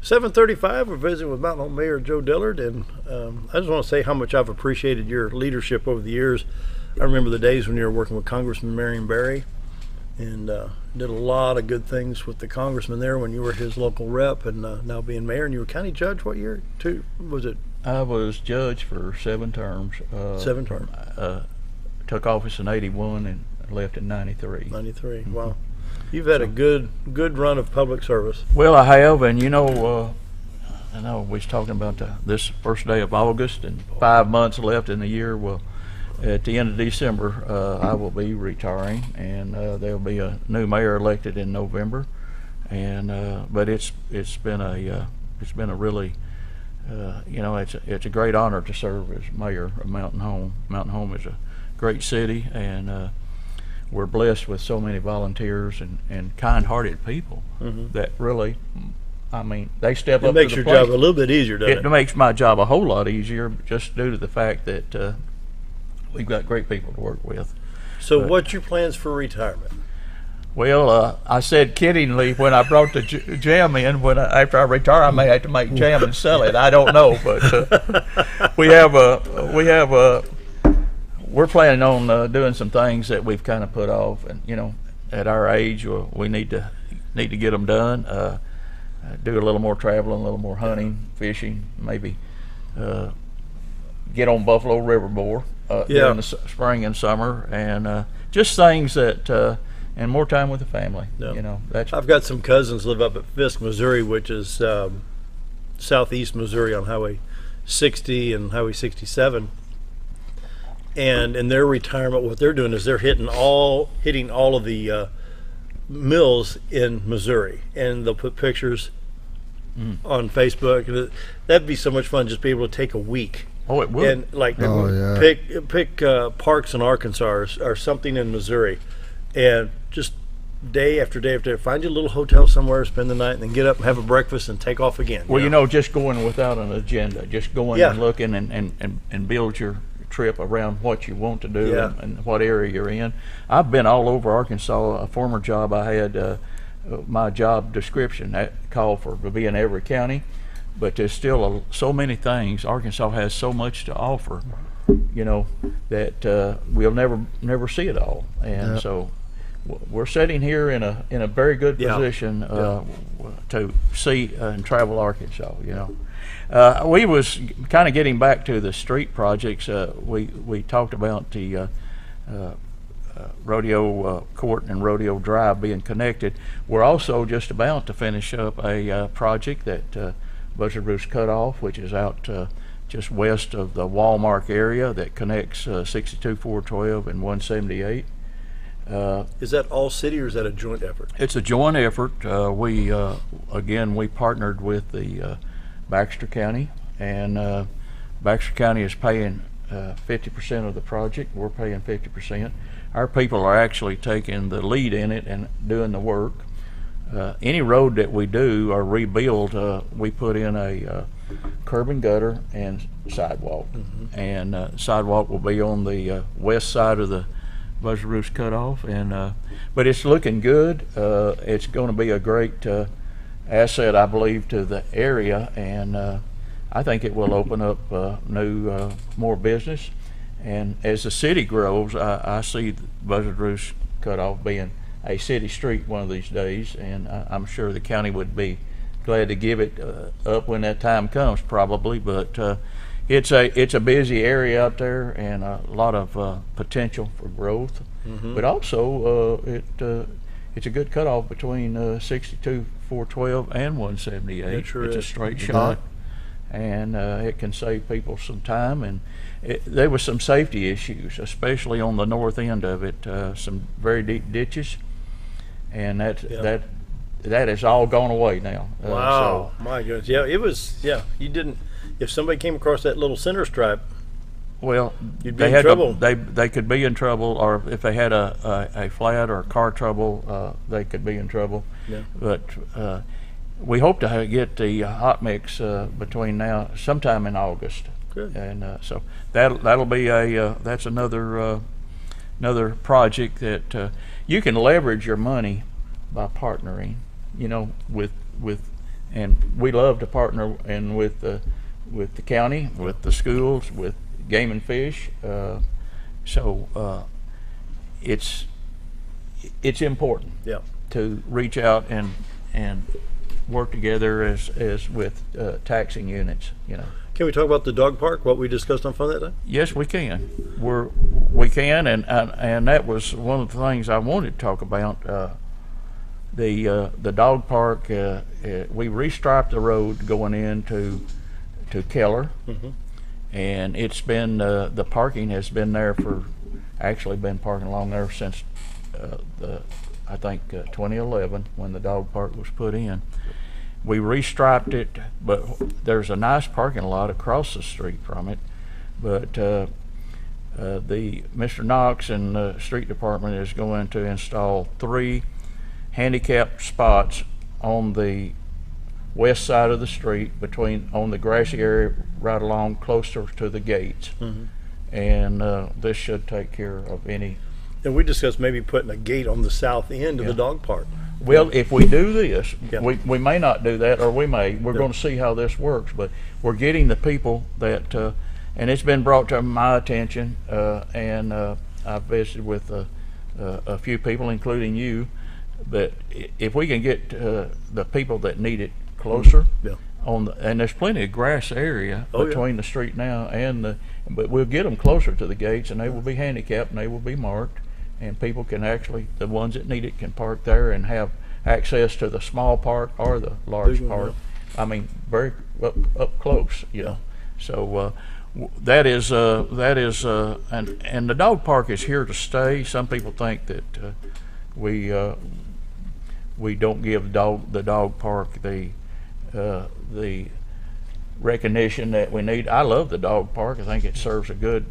Speaker 2: $7:35, we're visiting with Mountain Home Mayor Joe Dillard, and I just want to say how much I've appreciated your leadership over the years. I remember the days when you were working with Congressman Marion Barry, and did a lot of good things with the congressman there when you were his local rep, and now being mayor. And you were county judge what year? Was it?
Speaker 15: I was judge for 7 terms.
Speaker 2: 7 terms.
Speaker 15: Took office in '81 and left in '93.
Speaker 2: '93. Mm-hmm. Wow. You've had a good run of public service.
Speaker 15: Well, I have, and you know, I know we was talking about this first day of August and 5 months left in the year. Well, at the end of December, I will be retiring, and there'll be a new mayor elected in November. And but it's been a really you know, it's a great honor to serve as mayor of Mountain Home. Mountain Home is a great city, and we're blessed with so many volunteers and kind-hearted people that really, I mean, they step up to the plate.
Speaker 2: It makes your job a little bit easier, doesn't it?
Speaker 15: It makes my job a whole lot easier, just due to the fact that we've got great people to work with.
Speaker 2: So what's your plans for retirement?
Speaker 15: Well, I said kiddingly when I brought the jam in, after I retire, I may have to make jam and sell it. I don't know, but we're planning on doing some things that we've kind of put off, and you know, at our age, we need to get them done. Do a little more traveling, a little more hunting, fishing, maybe get on Buffalo River more during the spring and summer, and just things that. And more time with the family. You know,
Speaker 2: I've got some cousins live up at Fisk, Missouri, which is southeast Missouri on Highway 60 and Highway 67. And in their retirement, what they're doing is they're hitting all of the mills in Missouri, and they'll put pictures on Facebook. That'd be so much fun, just be able to take a week.
Speaker 15: Oh, it would.
Speaker 2: And like pick parks in Arkansas or something in Missouri. And just day after day after day, find you a little hotel somewhere, spend the night, and then get up and have a breakfast and take off again.
Speaker 15: Well, you know, just going without an agenda, just going and looking and build your trip around what you want to do and what area you're in. I've been all over Arkansas. A former job I had, my job description that called for to be in every county, but there's still so many things. Arkansas has so much to offer, you know, that we'll never see it all, and so. We're sitting here in a very good position to see and travel Arkansas. You know, we was kind of getting back to the street projects. We talked about the rodeo court and rodeo drive being connected. We're also just about to finish up a project that Buzzard Roost Cutoff, which is out just west of the Walmart area, that connects 62, 412 and 178.
Speaker 2: Is that all city, or is that a joint effort?
Speaker 15: It's a joint effort. We partnered with the Baxter County, and Baxter County is paying 50% of the project. We're paying 50%. Our people are actually taking the lead in it and doing the work. Any road that we do or rebuild, we put in a curb and gutter and sidewalk, and sidewalk will be on the west side of the Buzzard Roost Cutoff, and but it's looking good. It's going to be a great asset, I believe, to the area, and I think it will open up new more business. And as the city grows, I see Buzzard Roost Cutoff being a city street one of these days, and I'm sure the county would be glad to give it up when that time comes, probably. But it's a busy area out there, and a lot of potential for growth. But also it's a good cutoff between 62, 412 and 178.
Speaker 2: It sure
Speaker 15: it's
Speaker 2: is.
Speaker 15: a straight shot, and it can save people some time. And there was some safety issues, especially on the north end of it. Some very deep ditches, and that has all gone away now.
Speaker 2: Wow, my goodness. Yeah, it was. Yeah, you didn't. If somebody came across that little center stripe,
Speaker 15: well,
Speaker 2: you'd be in trouble.
Speaker 15: They could be in trouble, or if they had a flat or car trouble, they could be in trouble.
Speaker 2: Yeah.
Speaker 15: But we hope to get the hot mix between now, sometime in August.
Speaker 2: Good.
Speaker 15: And so that'll be that's another project that you can leverage your money by partnering, you know, with and we love to partner and with the county, with the schools, with Game and Fish. So it's important to reach out and work together as with taxing units, you know.
Speaker 2: Can we talk about the dog park, what we discussed on Fun That Day?
Speaker 15: Yes, we can. We can, and that was one of the things I wanted to talk about. The dog park, we restriped the road going into Keller, and it's been the parking has been there for actually been parking along there since I think 2011 when the dog park was put in. we restriped it, but there's a nice parking lot across the street from it. But Mr. Knox and the street department is going to install 3 handicap spots on the west side of the street on the grassy area right along closer to the gates. And this should take care of any.
Speaker 2: And we discussed maybe putting a gate on the south end of the dog park.
Speaker 15: Well, if we do this, we may not do that, or we may. We're going to see how this works, but we're getting the people that, and it's been brought to my attention, and I've visited with a few people, including you, that if we can get the people that need it closer, and there's plenty of grass area between the street now but we'll get them closer to the gates, and they will be handicapped and they will be marked, and people can actually, the ones that need it, can park there and have access to the small park or the large park. I mean, very up close, you know. So that is and the dog park is here to stay. Some people think that we don't give the dog park the recognition that we need. I love the dog park. I think it serves a good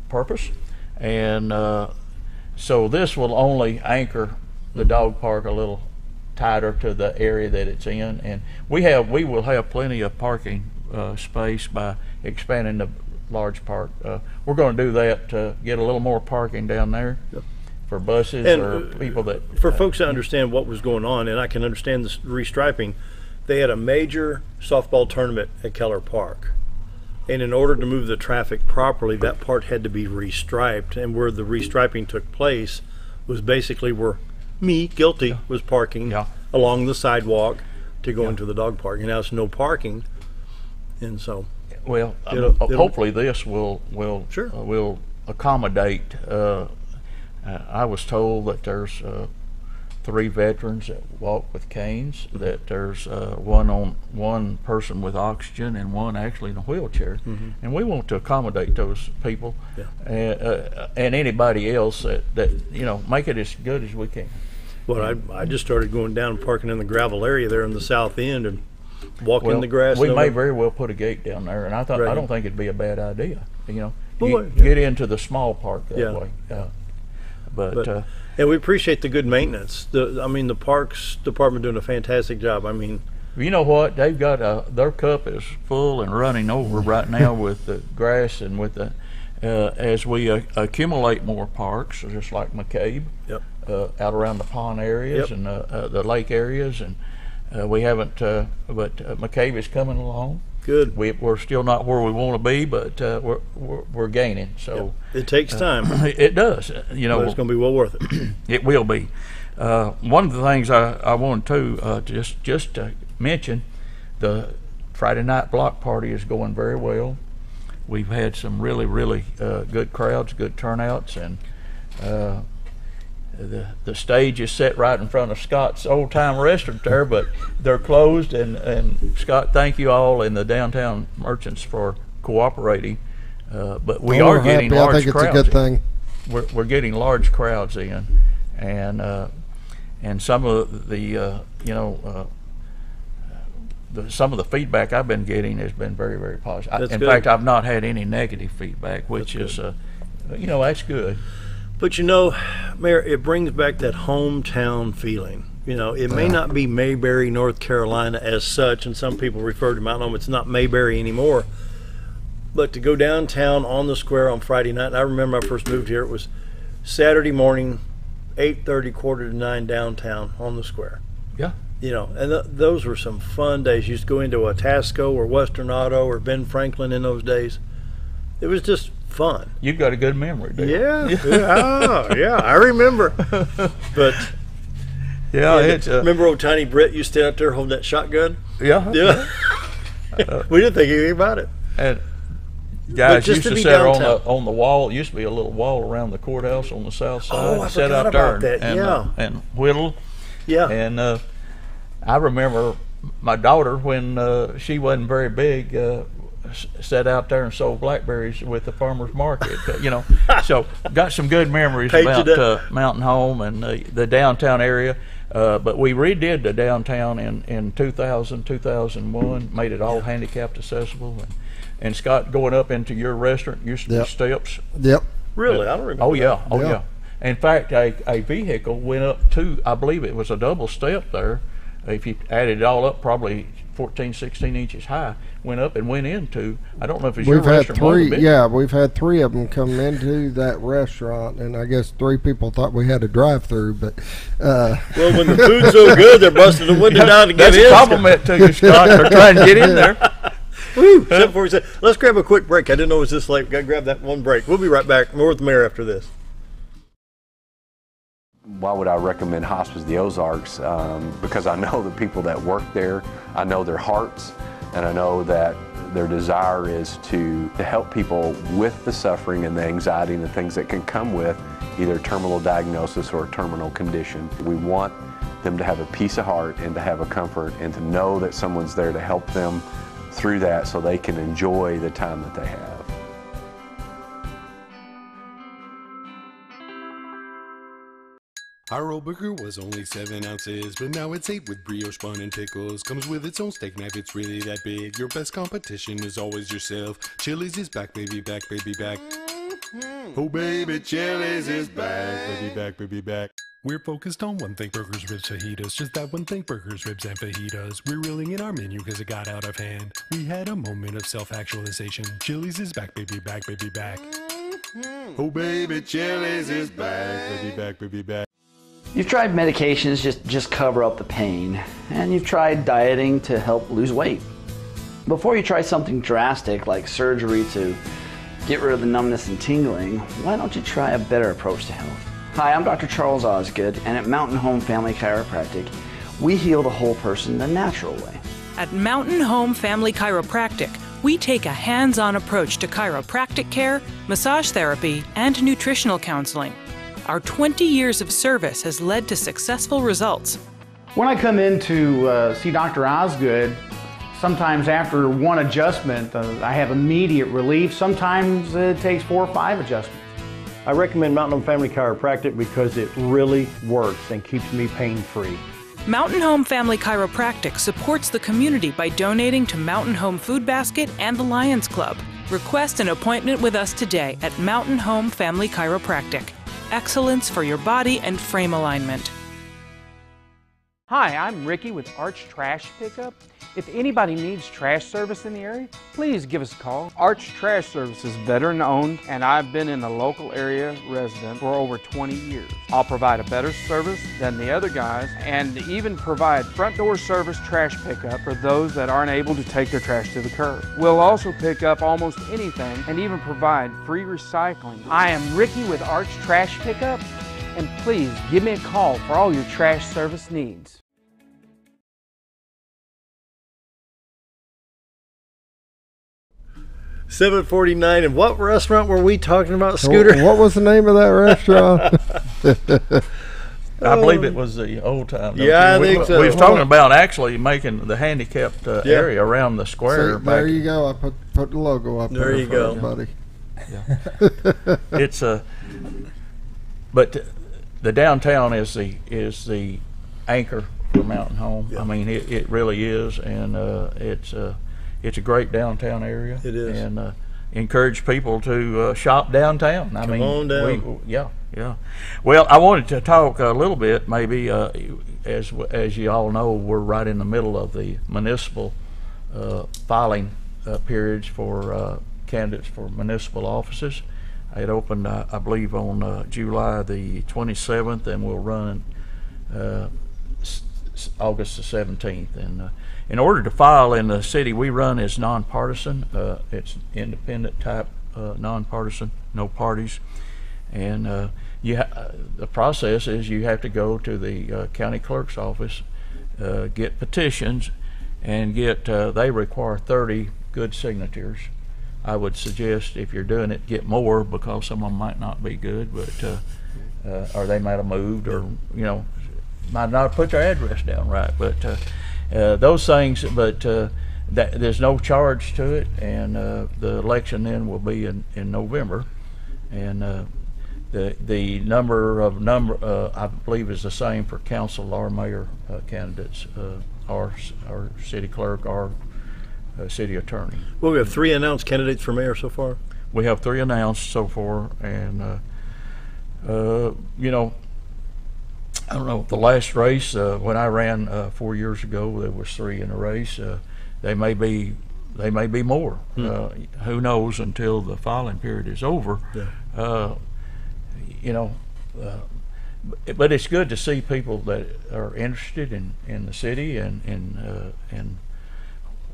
Speaker 15: purpose, and so this will only anchor the dog park a little tighter to the area that it's in, and we will have plenty of parking space by expanding the large park. We're going to do that to get a little more parking down there for buses or people that
Speaker 2: for folks to understand what was going on, and I can understand the restriping. They had a major softball tournament at Keller Park, and in order to move the traffic properly, that part had to be restriped, and where the restriping took place was basically where guilty, was parking along the sidewalk to go into the dog park, and now it's no parking, and so
Speaker 15: hopefully this will accommodate. I was told that there's 3 veterans that walk with canes, that there's one person with oxygen and one actually in a wheelchair, and we want to accommodate those people and anybody else that you know, make it as good as we can.
Speaker 2: Well, I just started going down and parking in the gravel area there in the south end and walking in the grass.
Speaker 15: We may very well put a gate down there, and I don't think it'd be a bad idea. You know, get into the small park that way. But
Speaker 2: and we appreciate the good maintenance. The Parks Department doing a fantastic job. I mean,
Speaker 15: you know what? They've got their cup is full and running over right now with the grass and with the as we accumulate more parks, just like McCabe, out around the pond areas and the lake areas, and we haven't. But McCabe is coming along.
Speaker 2: Good.
Speaker 15: We're still not where we want to be, but we're gaining. So
Speaker 2: it takes time.
Speaker 15: It does. You know,
Speaker 2: but it's going to be well worth it.
Speaker 15: It will be. One of the things I wanted to just to mention, the Friday night block party is going very well. We've had some really good crowds, good turnouts, and the stage is set right in front of Scott's Old Time Restaurant there, but they're closed. And Scott, thank you all and the downtown merchants for cooperating. But we are getting large crowds. I think it's a good thing. We're getting large crowds in, and some of the some of the feedback I've been getting has been very positive. In fact, I've not had any negative feedback, which is that's good.
Speaker 2: But Mayor, it brings back that hometown feeling. It may not be Mayberry, North Carolina as such, and some people refer to Mountain Home, it's not Mayberry anymore. But to go downtown on the square on Friday night, and I remember I first moved here, it was Saturday morning, 8:30, 8:45 downtown on the square.
Speaker 15: Yeah.
Speaker 2: And those were some fun days. You used to go into a Tasco or Western Auto or Ben Franklin in those days. It was just fun.
Speaker 15: You've got a good memory, dude.
Speaker 2: Yeah, I remember. But remember old Tiny Britt used to stand out there holding that shotgun?
Speaker 15: Yeah.
Speaker 2: We didn't think anything about it.
Speaker 15: And guys used to sit on the wall. It used to be a little wall around the courthouse on the south side.
Speaker 2: Oh, I forgot about that.
Speaker 15: And whittle.
Speaker 2: Yeah.
Speaker 15: And I remember my daughter when she wasn't very big. sat out there and sold blackberries with the farmer's market. So got some good memories about Mountain Home and the downtown area. But we redid the downtown in 2000, 2001, made it all handicapped accessible. And Scott, going up into your restaurant used to be steps.
Speaker 3: Yep.
Speaker 2: Really? I don't remember.
Speaker 15: Oh yeah. Oh yeah. In fact, a vehicle went up to, I believe it was a double step there. If you added it all up, probably 14, 16 inches high, went up and went into, I don't know if it's your restaurant.
Speaker 3: We've had 3 of them come into that restaurant, and I guess 3 people thought we had a drive-through, but...
Speaker 2: well, when the food's so good, they're busting the window down to get in.
Speaker 15: That's a compliment to you, Scott. They're trying to get in there.
Speaker 2: Woo! Let's grab a quick break. I didn't know it was this late. We've got to grab that one break. We'll be right back. More with the mayor after this.
Speaker 17: Why would I recommend Hospice of the Ozarks? Because I know the people that work there, I know their hearts, and I know that their desire is to help people with the suffering and the anxiety and the things that can come with either terminal diagnosis or a terminal condition. We want them to have a peace of heart and to have a comfort and to know that someone's there to help them through that so they can enjoy the time that they have.
Speaker 18: Our roll burger was only 7 ounces, but now it's 8 with brioche bun and pickles. Comes with its own steak knife, it's really that big. Your best competition is always yourself. Chili's is back, baby, back, baby, back. Oh baby, Chili's is back, baby, back, baby, back. We're focused on one thing, burgers, ribs, fajitas. Just that one thing, burgers, ribs, and fajitas. We're reeling in our menu because it got out of hand. We had a moment of self-actualization. Chili's is back, baby, back, baby, back. Oh baby, Chili's is back, baby, back, baby, back.
Speaker 19: You've tried medications just cover up the pain, and you've tried dieting to help lose weight. Before you try something drastic like surgery to get rid of the numbness and tingling, why don't you try a better approach to health? Hi, I'm Dr. Charles Osgood, and at Mountain Home Family Chiropractic, we heal the whole person the natural way.
Speaker 7: At Mountain Home Family Chiropractic, we take a hands-on approach to chiropractic care, massage therapy, and nutritional counseling. Our 20 years of service has led to successful results.
Speaker 20: When I come in to see Dr. Osgood, sometimes after one adjustment, I have immediate relief. Sometimes it takes 4 or 5 adjustments.
Speaker 2: I recommend Mountain Home Family Chiropractic because it really works and keeps me pain-free.
Speaker 7: Mountain Home Family Chiropractic supports the community by donating to Mountain Home Food Basket and the Lions Club. Request an appointment with us today at Mountain Home Family Chiropractic. Excellence for your body and frame alignment.
Speaker 8: Hi, I'm Ricky with Arch Trash Pickup. If anybody needs trash service in the area, please give us a call. Arch Trash Service is veteran owned, and I've been in the local area resident for over 20 years. I'll provide a better service than the other guys and even provide front door service trash pickup for those that aren't able to take their trash to the curb. We'll also pick up almost anything and even provide free recycling. I am Ricky with Arch Trash Pickup, and please give me a call for all your trash service needs.
Speaker 2: $7.49, and what restaurant were we talking about, Scooter?
Speaker 3: What was the name of that restaurant?
Speaker 15: I believe it was the Old Time.
Speaker 2: Yeah, I think so.
Speaker 15: We was talking about actually making the handicapped area around the square.
Speaker 3: See, there you go. I put the logo up there.
Speaker 2: There you go,
Speaker 3: buddy.
Speaker 15: Yeah. It's but the downtown is the anchor for Mountain Home. Yeah. I mean, it really is, and it's a great downtown area.
Speaker 2: It is,
Speaker 15: and encourage people to shop downtown.
Speaker 2: Come on down.
Speaker 15: Yeah. Well, I wanted to talk a little bit, maybe as you all know, we're right in the middle of the municipal filing periods for candidates for municipal offices. It opened, I believe, on July the 27th, and will run August the 17th. And in order to file in the city, we run as nonpartisan. It's independent type, nonpartisan, no parties. And the process is you have to go to the county clerk's office, get petitions, and they require 30 good signatures. I would suggest if you're doing it, get more, because some of them might not be good, but or they might have moved, or might not put their address down right. But those things. But there's no charge to it, and the election then will be in November, and the number I believe is the same for council or mayor candidates, our city clerk, our city attorney.
Speaker 2: Well, we have 3 announced candidates for mayor so far.
Speaker 15: We have 3 announced so far, and you know, I don't know, the last race, when I ran 4 years ago, there was 3 in a race. They may be more. Who knows until the filing period is over. Yeah. You know, but it's good to see people that are interested in the city and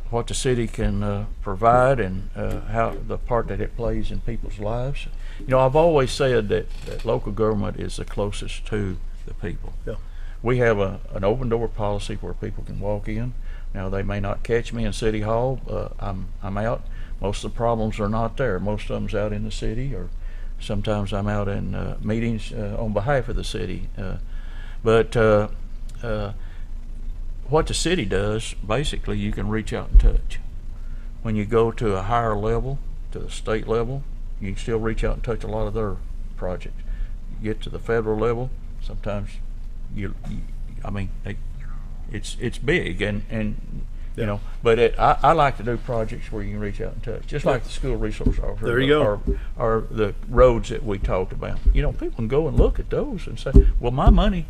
Speaker 15: what the city can provide, and how the part that it plays in people's lives. You know, I've always said that local government is the closest to the people. Yeah. We have an open door policy where people can walk in. Now, they may not catch me in City Hall. I'm out. Most of the problems are not there. Most of them's out in the city, or sometimes I'm out in meetings on behalf of the city. But what the city does, basically, you can reach out and touch. When you go to a higher level, to the state level, you can still reach out and touch a lot of their projects. You get to the federal level, sometimes I mean, it's big, and you know, but I like to do projects where you can reach out and touch, just like the school resource officer.
Speaker 2: There you go.
Speaker 15: Or the roads that we talked about. You know, people can go and look at those and say, well, my money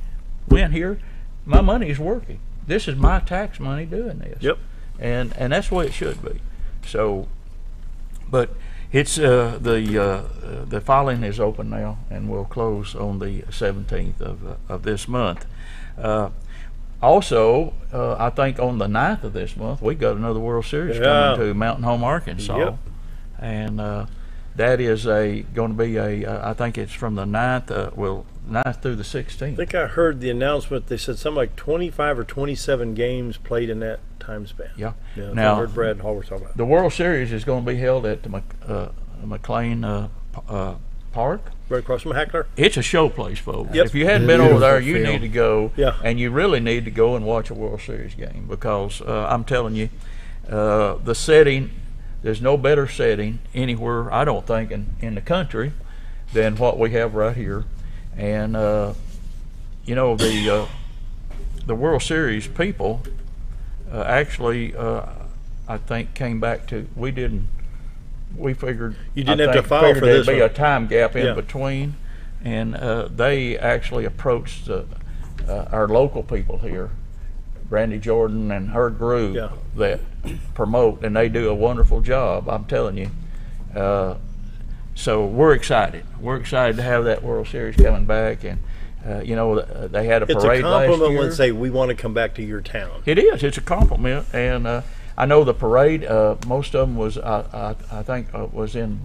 Speaker 15: went here, my money is working. This is my tax money doing this. Yep. And that's the way it should be. So, but it's the filing is open now, and will close on the 17th of this month. Also, I think on the 9th of this month, we got another World Series coming to Mountain Home, Arkansas. Yep. And that is going to be I think it's from the 9th, 9th through the 16th.
Speaker 2: I think I heard the announcement. They said something like 25 or 27 games played in that time span.
Speaker 15: Yeah.
Speaker 2: Now, I heard Brad Hallworth talking about.
Speaker 15: The World Series is going to be held at the McLean Park.
Speaker 2: Right across from Hackler.
Speaker 15: It's a show place, folks.
Speaker 2: Yep.
Speaker 15: If you hadn't been over there, you need to go.
Speaker 2: Yeah.
Speaker 15: And you really need to go and watch a World Series game, because I'm telling you, the setting, there's no better setting anywhere, I don't think, in the country than what we have right here. And you know, the World Series people actually, I think, came back to, we figured
Speaker 2: you didn't have to file for this.
Speaker 15: There'd be a time gap in between, and they actually approached our local people here, Brandy Jordan and her group that promote, and they do a wonderful job, I'm telling you. So we're excited. We're excited to have that World Series coming back, and you know, they had a parade last year.
Speaker 2: It's a compliment when they say, we want to come back to your town.
Speaker 15: It is. It's a compliment, and I know the parade, most of them was, I think, was in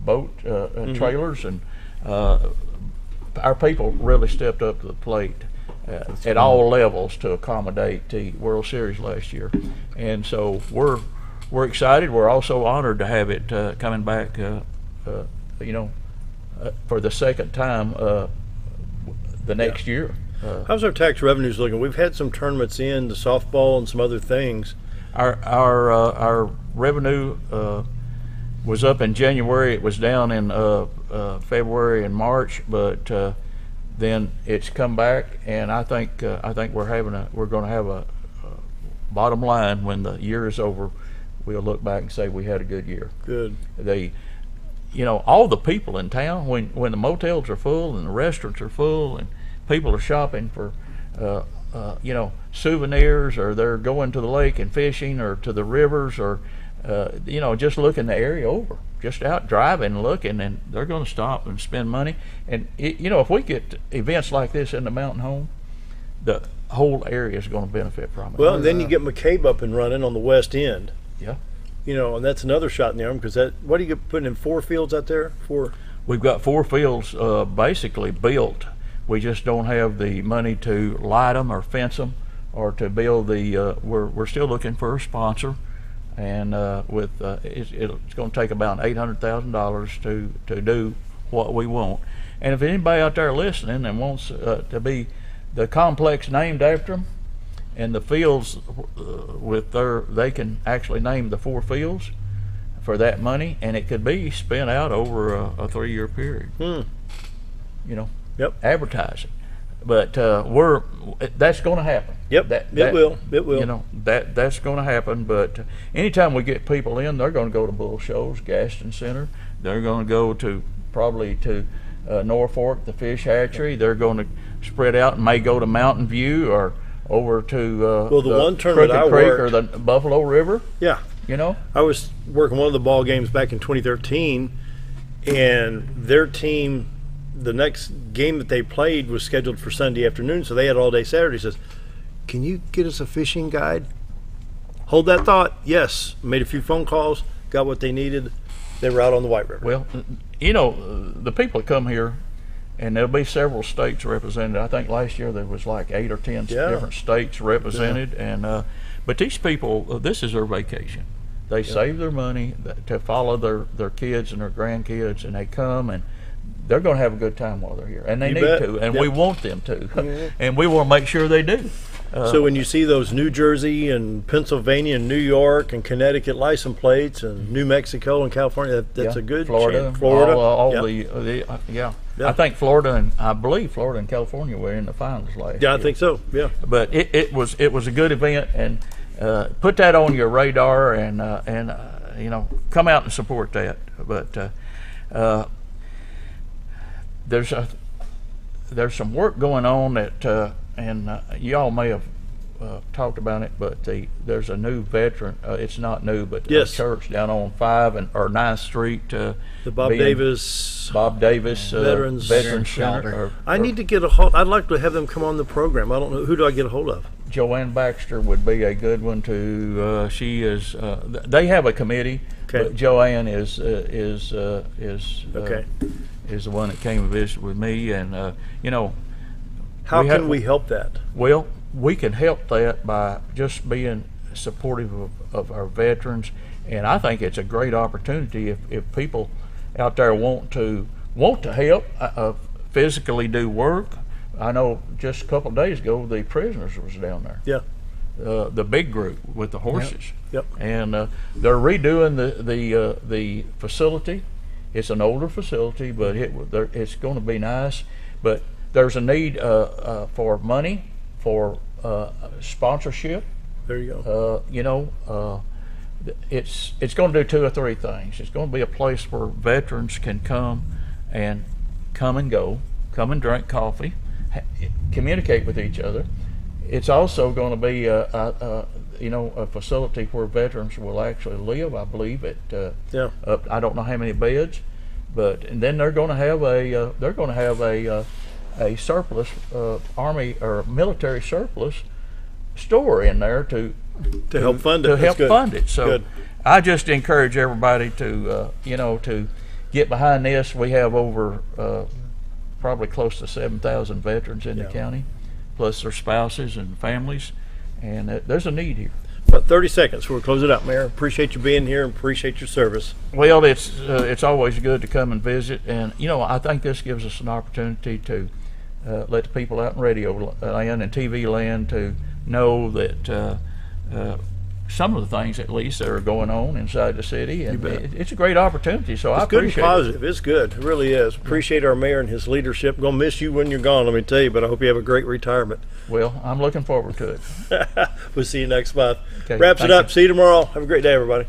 Speaker 15: boat trailers, and our people really stepped up to the plate at all levels to accommodate the World Series last year. And so we're excited. We're also honored to have it coming back, you know, for the second time the next year.
Speaker 2: How's our tax revenues looking? We've had some tournaments in, the softball and some other things.
Speaker 15: Our revenue was up in January. It was down in February and March, but then it's come back, and I think we're going to have a bottom line when the year is over. We'll look back and say we had a good year.
Speaker 2: Good.
Speaker 15: You know, all the people in town, when the motels are full and the restaurants are full and people are shopping for you know, souvenirs, or they're going to the lake and fishing, or to the rivers, or you know, just looking the area over, just out driving, looking, and they're going to stop and spend money. And you know, if we get events like this in the Mountain Home, the whole area is going to benefit from it.
Speaker 2: Well, and then you get McCabe up and running on the west end.
Speaker 15: Yeah.
Speaker 2: You know, and that's another shot in the arm, because what are you putting in 4 fields out there? 4.
Speaker 15: We've got 4 fields basically built. We just don't have the money to light them or fence them, or to build the. We're still looking for a sponsor, and it's going to take about $800,000 to do what we want. And if anybody out there listening and wants to be the complex named after them, And the fields, they can actually name the 4 fields for that money, and it could be spent out over a 3-year period. You know, advertising. But that's going to happen.
Speaker 2: Yep, it will.
Speaker 15: You know, that's going to happen. But anytime we get people in, they're going to go to bull shows, Gaston Center. They're going to go to probably to Norfolk, the fish hatchery. They're going to spread out and may go to Mountain View or over to
Speaker 2: the one tournament
Speaker 15: Crooked
Speaker 2: I
Speaker 15: Creek
Speaker 2: worked,
Speaker 15: or the Buffalo River.
Speaker 2: Yeah,
Speaker 15: you know,
Speaker 2: I was working one of the ball games back in 2013, and their team, the next game that they played was scheduled for Sunday afternoon, so they had all day Saturday. He says, "Can you get us a fishing guide?" Hold that thought. Yes, made a few phone calls, got what they needed. They were out on the White River.
Speaker 15: Well, you know, the people that come here, and there'll be several states represented. I think last year there was like 8 or 10 different states represented, and but these people, this is their vacation. They save their money to follow their kids and their grandkids, and they come and they're going to have a good time while they're here, and they need to, and we want them to, and we want to make sure they do.
Speaker 2: So when you see those New Jersey and Pennsylvania and New York and Connecticut license plates and New Mexico and California, that's a good
Speaker 15: Florida,
Speaker 2: chance. Florida,
Speaker 15: I think Florida and I believe Florida and California were in the finals last year.
Speaker 2: I think so. Yeah,
Speaker 15: but it was a good event, and put that on your radar, and you know, come out and support that. But there's some work going on that. And y'all may have talked about it, but there's a new veteran. It's not new, but a church down on 5 or 9th Street.
Speaker 2: The Bob Davis
Speaker 15: Veterans Center.
Speaker 2: I need to get a hold. I'd like to have them come on the program. I don't know, who do I get a hold of?
Speaker 15: Joanne Baxter would be a good one to. She is. They have a committee, but Joanne is the one that came and visited with me, and you know.
Speaker 2: How can we help that?
Speaker 15: Well, we can help that by just being supportive of our veterans, and I think it's a great opportunity if people out there want to help physically do work. I know just a couple of days ago the prisoners was down there.
Speaker 2: Yeah.
Speaker 15: The big group with the horses.
Speaker 2: Yep.
Speaker 15: And they're redoing the facility. It's an older facility, but it's going to be nice. But there's a need for money, for sponsorship.
Speaker 2: There you go.
Speaker 15: You know, it's going to do 2 or 3 things. It's going to be a place where veterans can come and go, come and drink coffee, communicate with each other. It's also going to be a facility where veterans will actually live. I believe I don't know how many beds, and then they're going to have a surplus army or military surplus store in there to
Speaker 2: help fund it.
Speaker 15: Fund it. So I just encourage everybody to to get behind this. We have over probably close to 7,000 veterans in the county, plus their spouses and families, and there's a need here.
Speaker 2: About 30 seconds. We'll close it out, Mayor. Appreciate you being here and appreciate your service.
Speaker 15: Well, it's always good to come and visit, and I think this gives us an opportunity to let the people out in radio land and TV land to know that some of the things, at least, that are going on inside the city, and it's a great opportunity. So I appreciate it.
Speaker 2: It's good and positive. It's good. It really is. Appreciate our mayor and his leadership. I'm gonna miss you when you're gone, let me tell you. But I hope you have a great retirement.
Speaker 15: Well, I'm looking forward to it.
Speaker 2: We'll see you next month.
Speaker 15: Okay,
Speaker 2: wraps it up. See you tomorrow. Have a great day, everybody.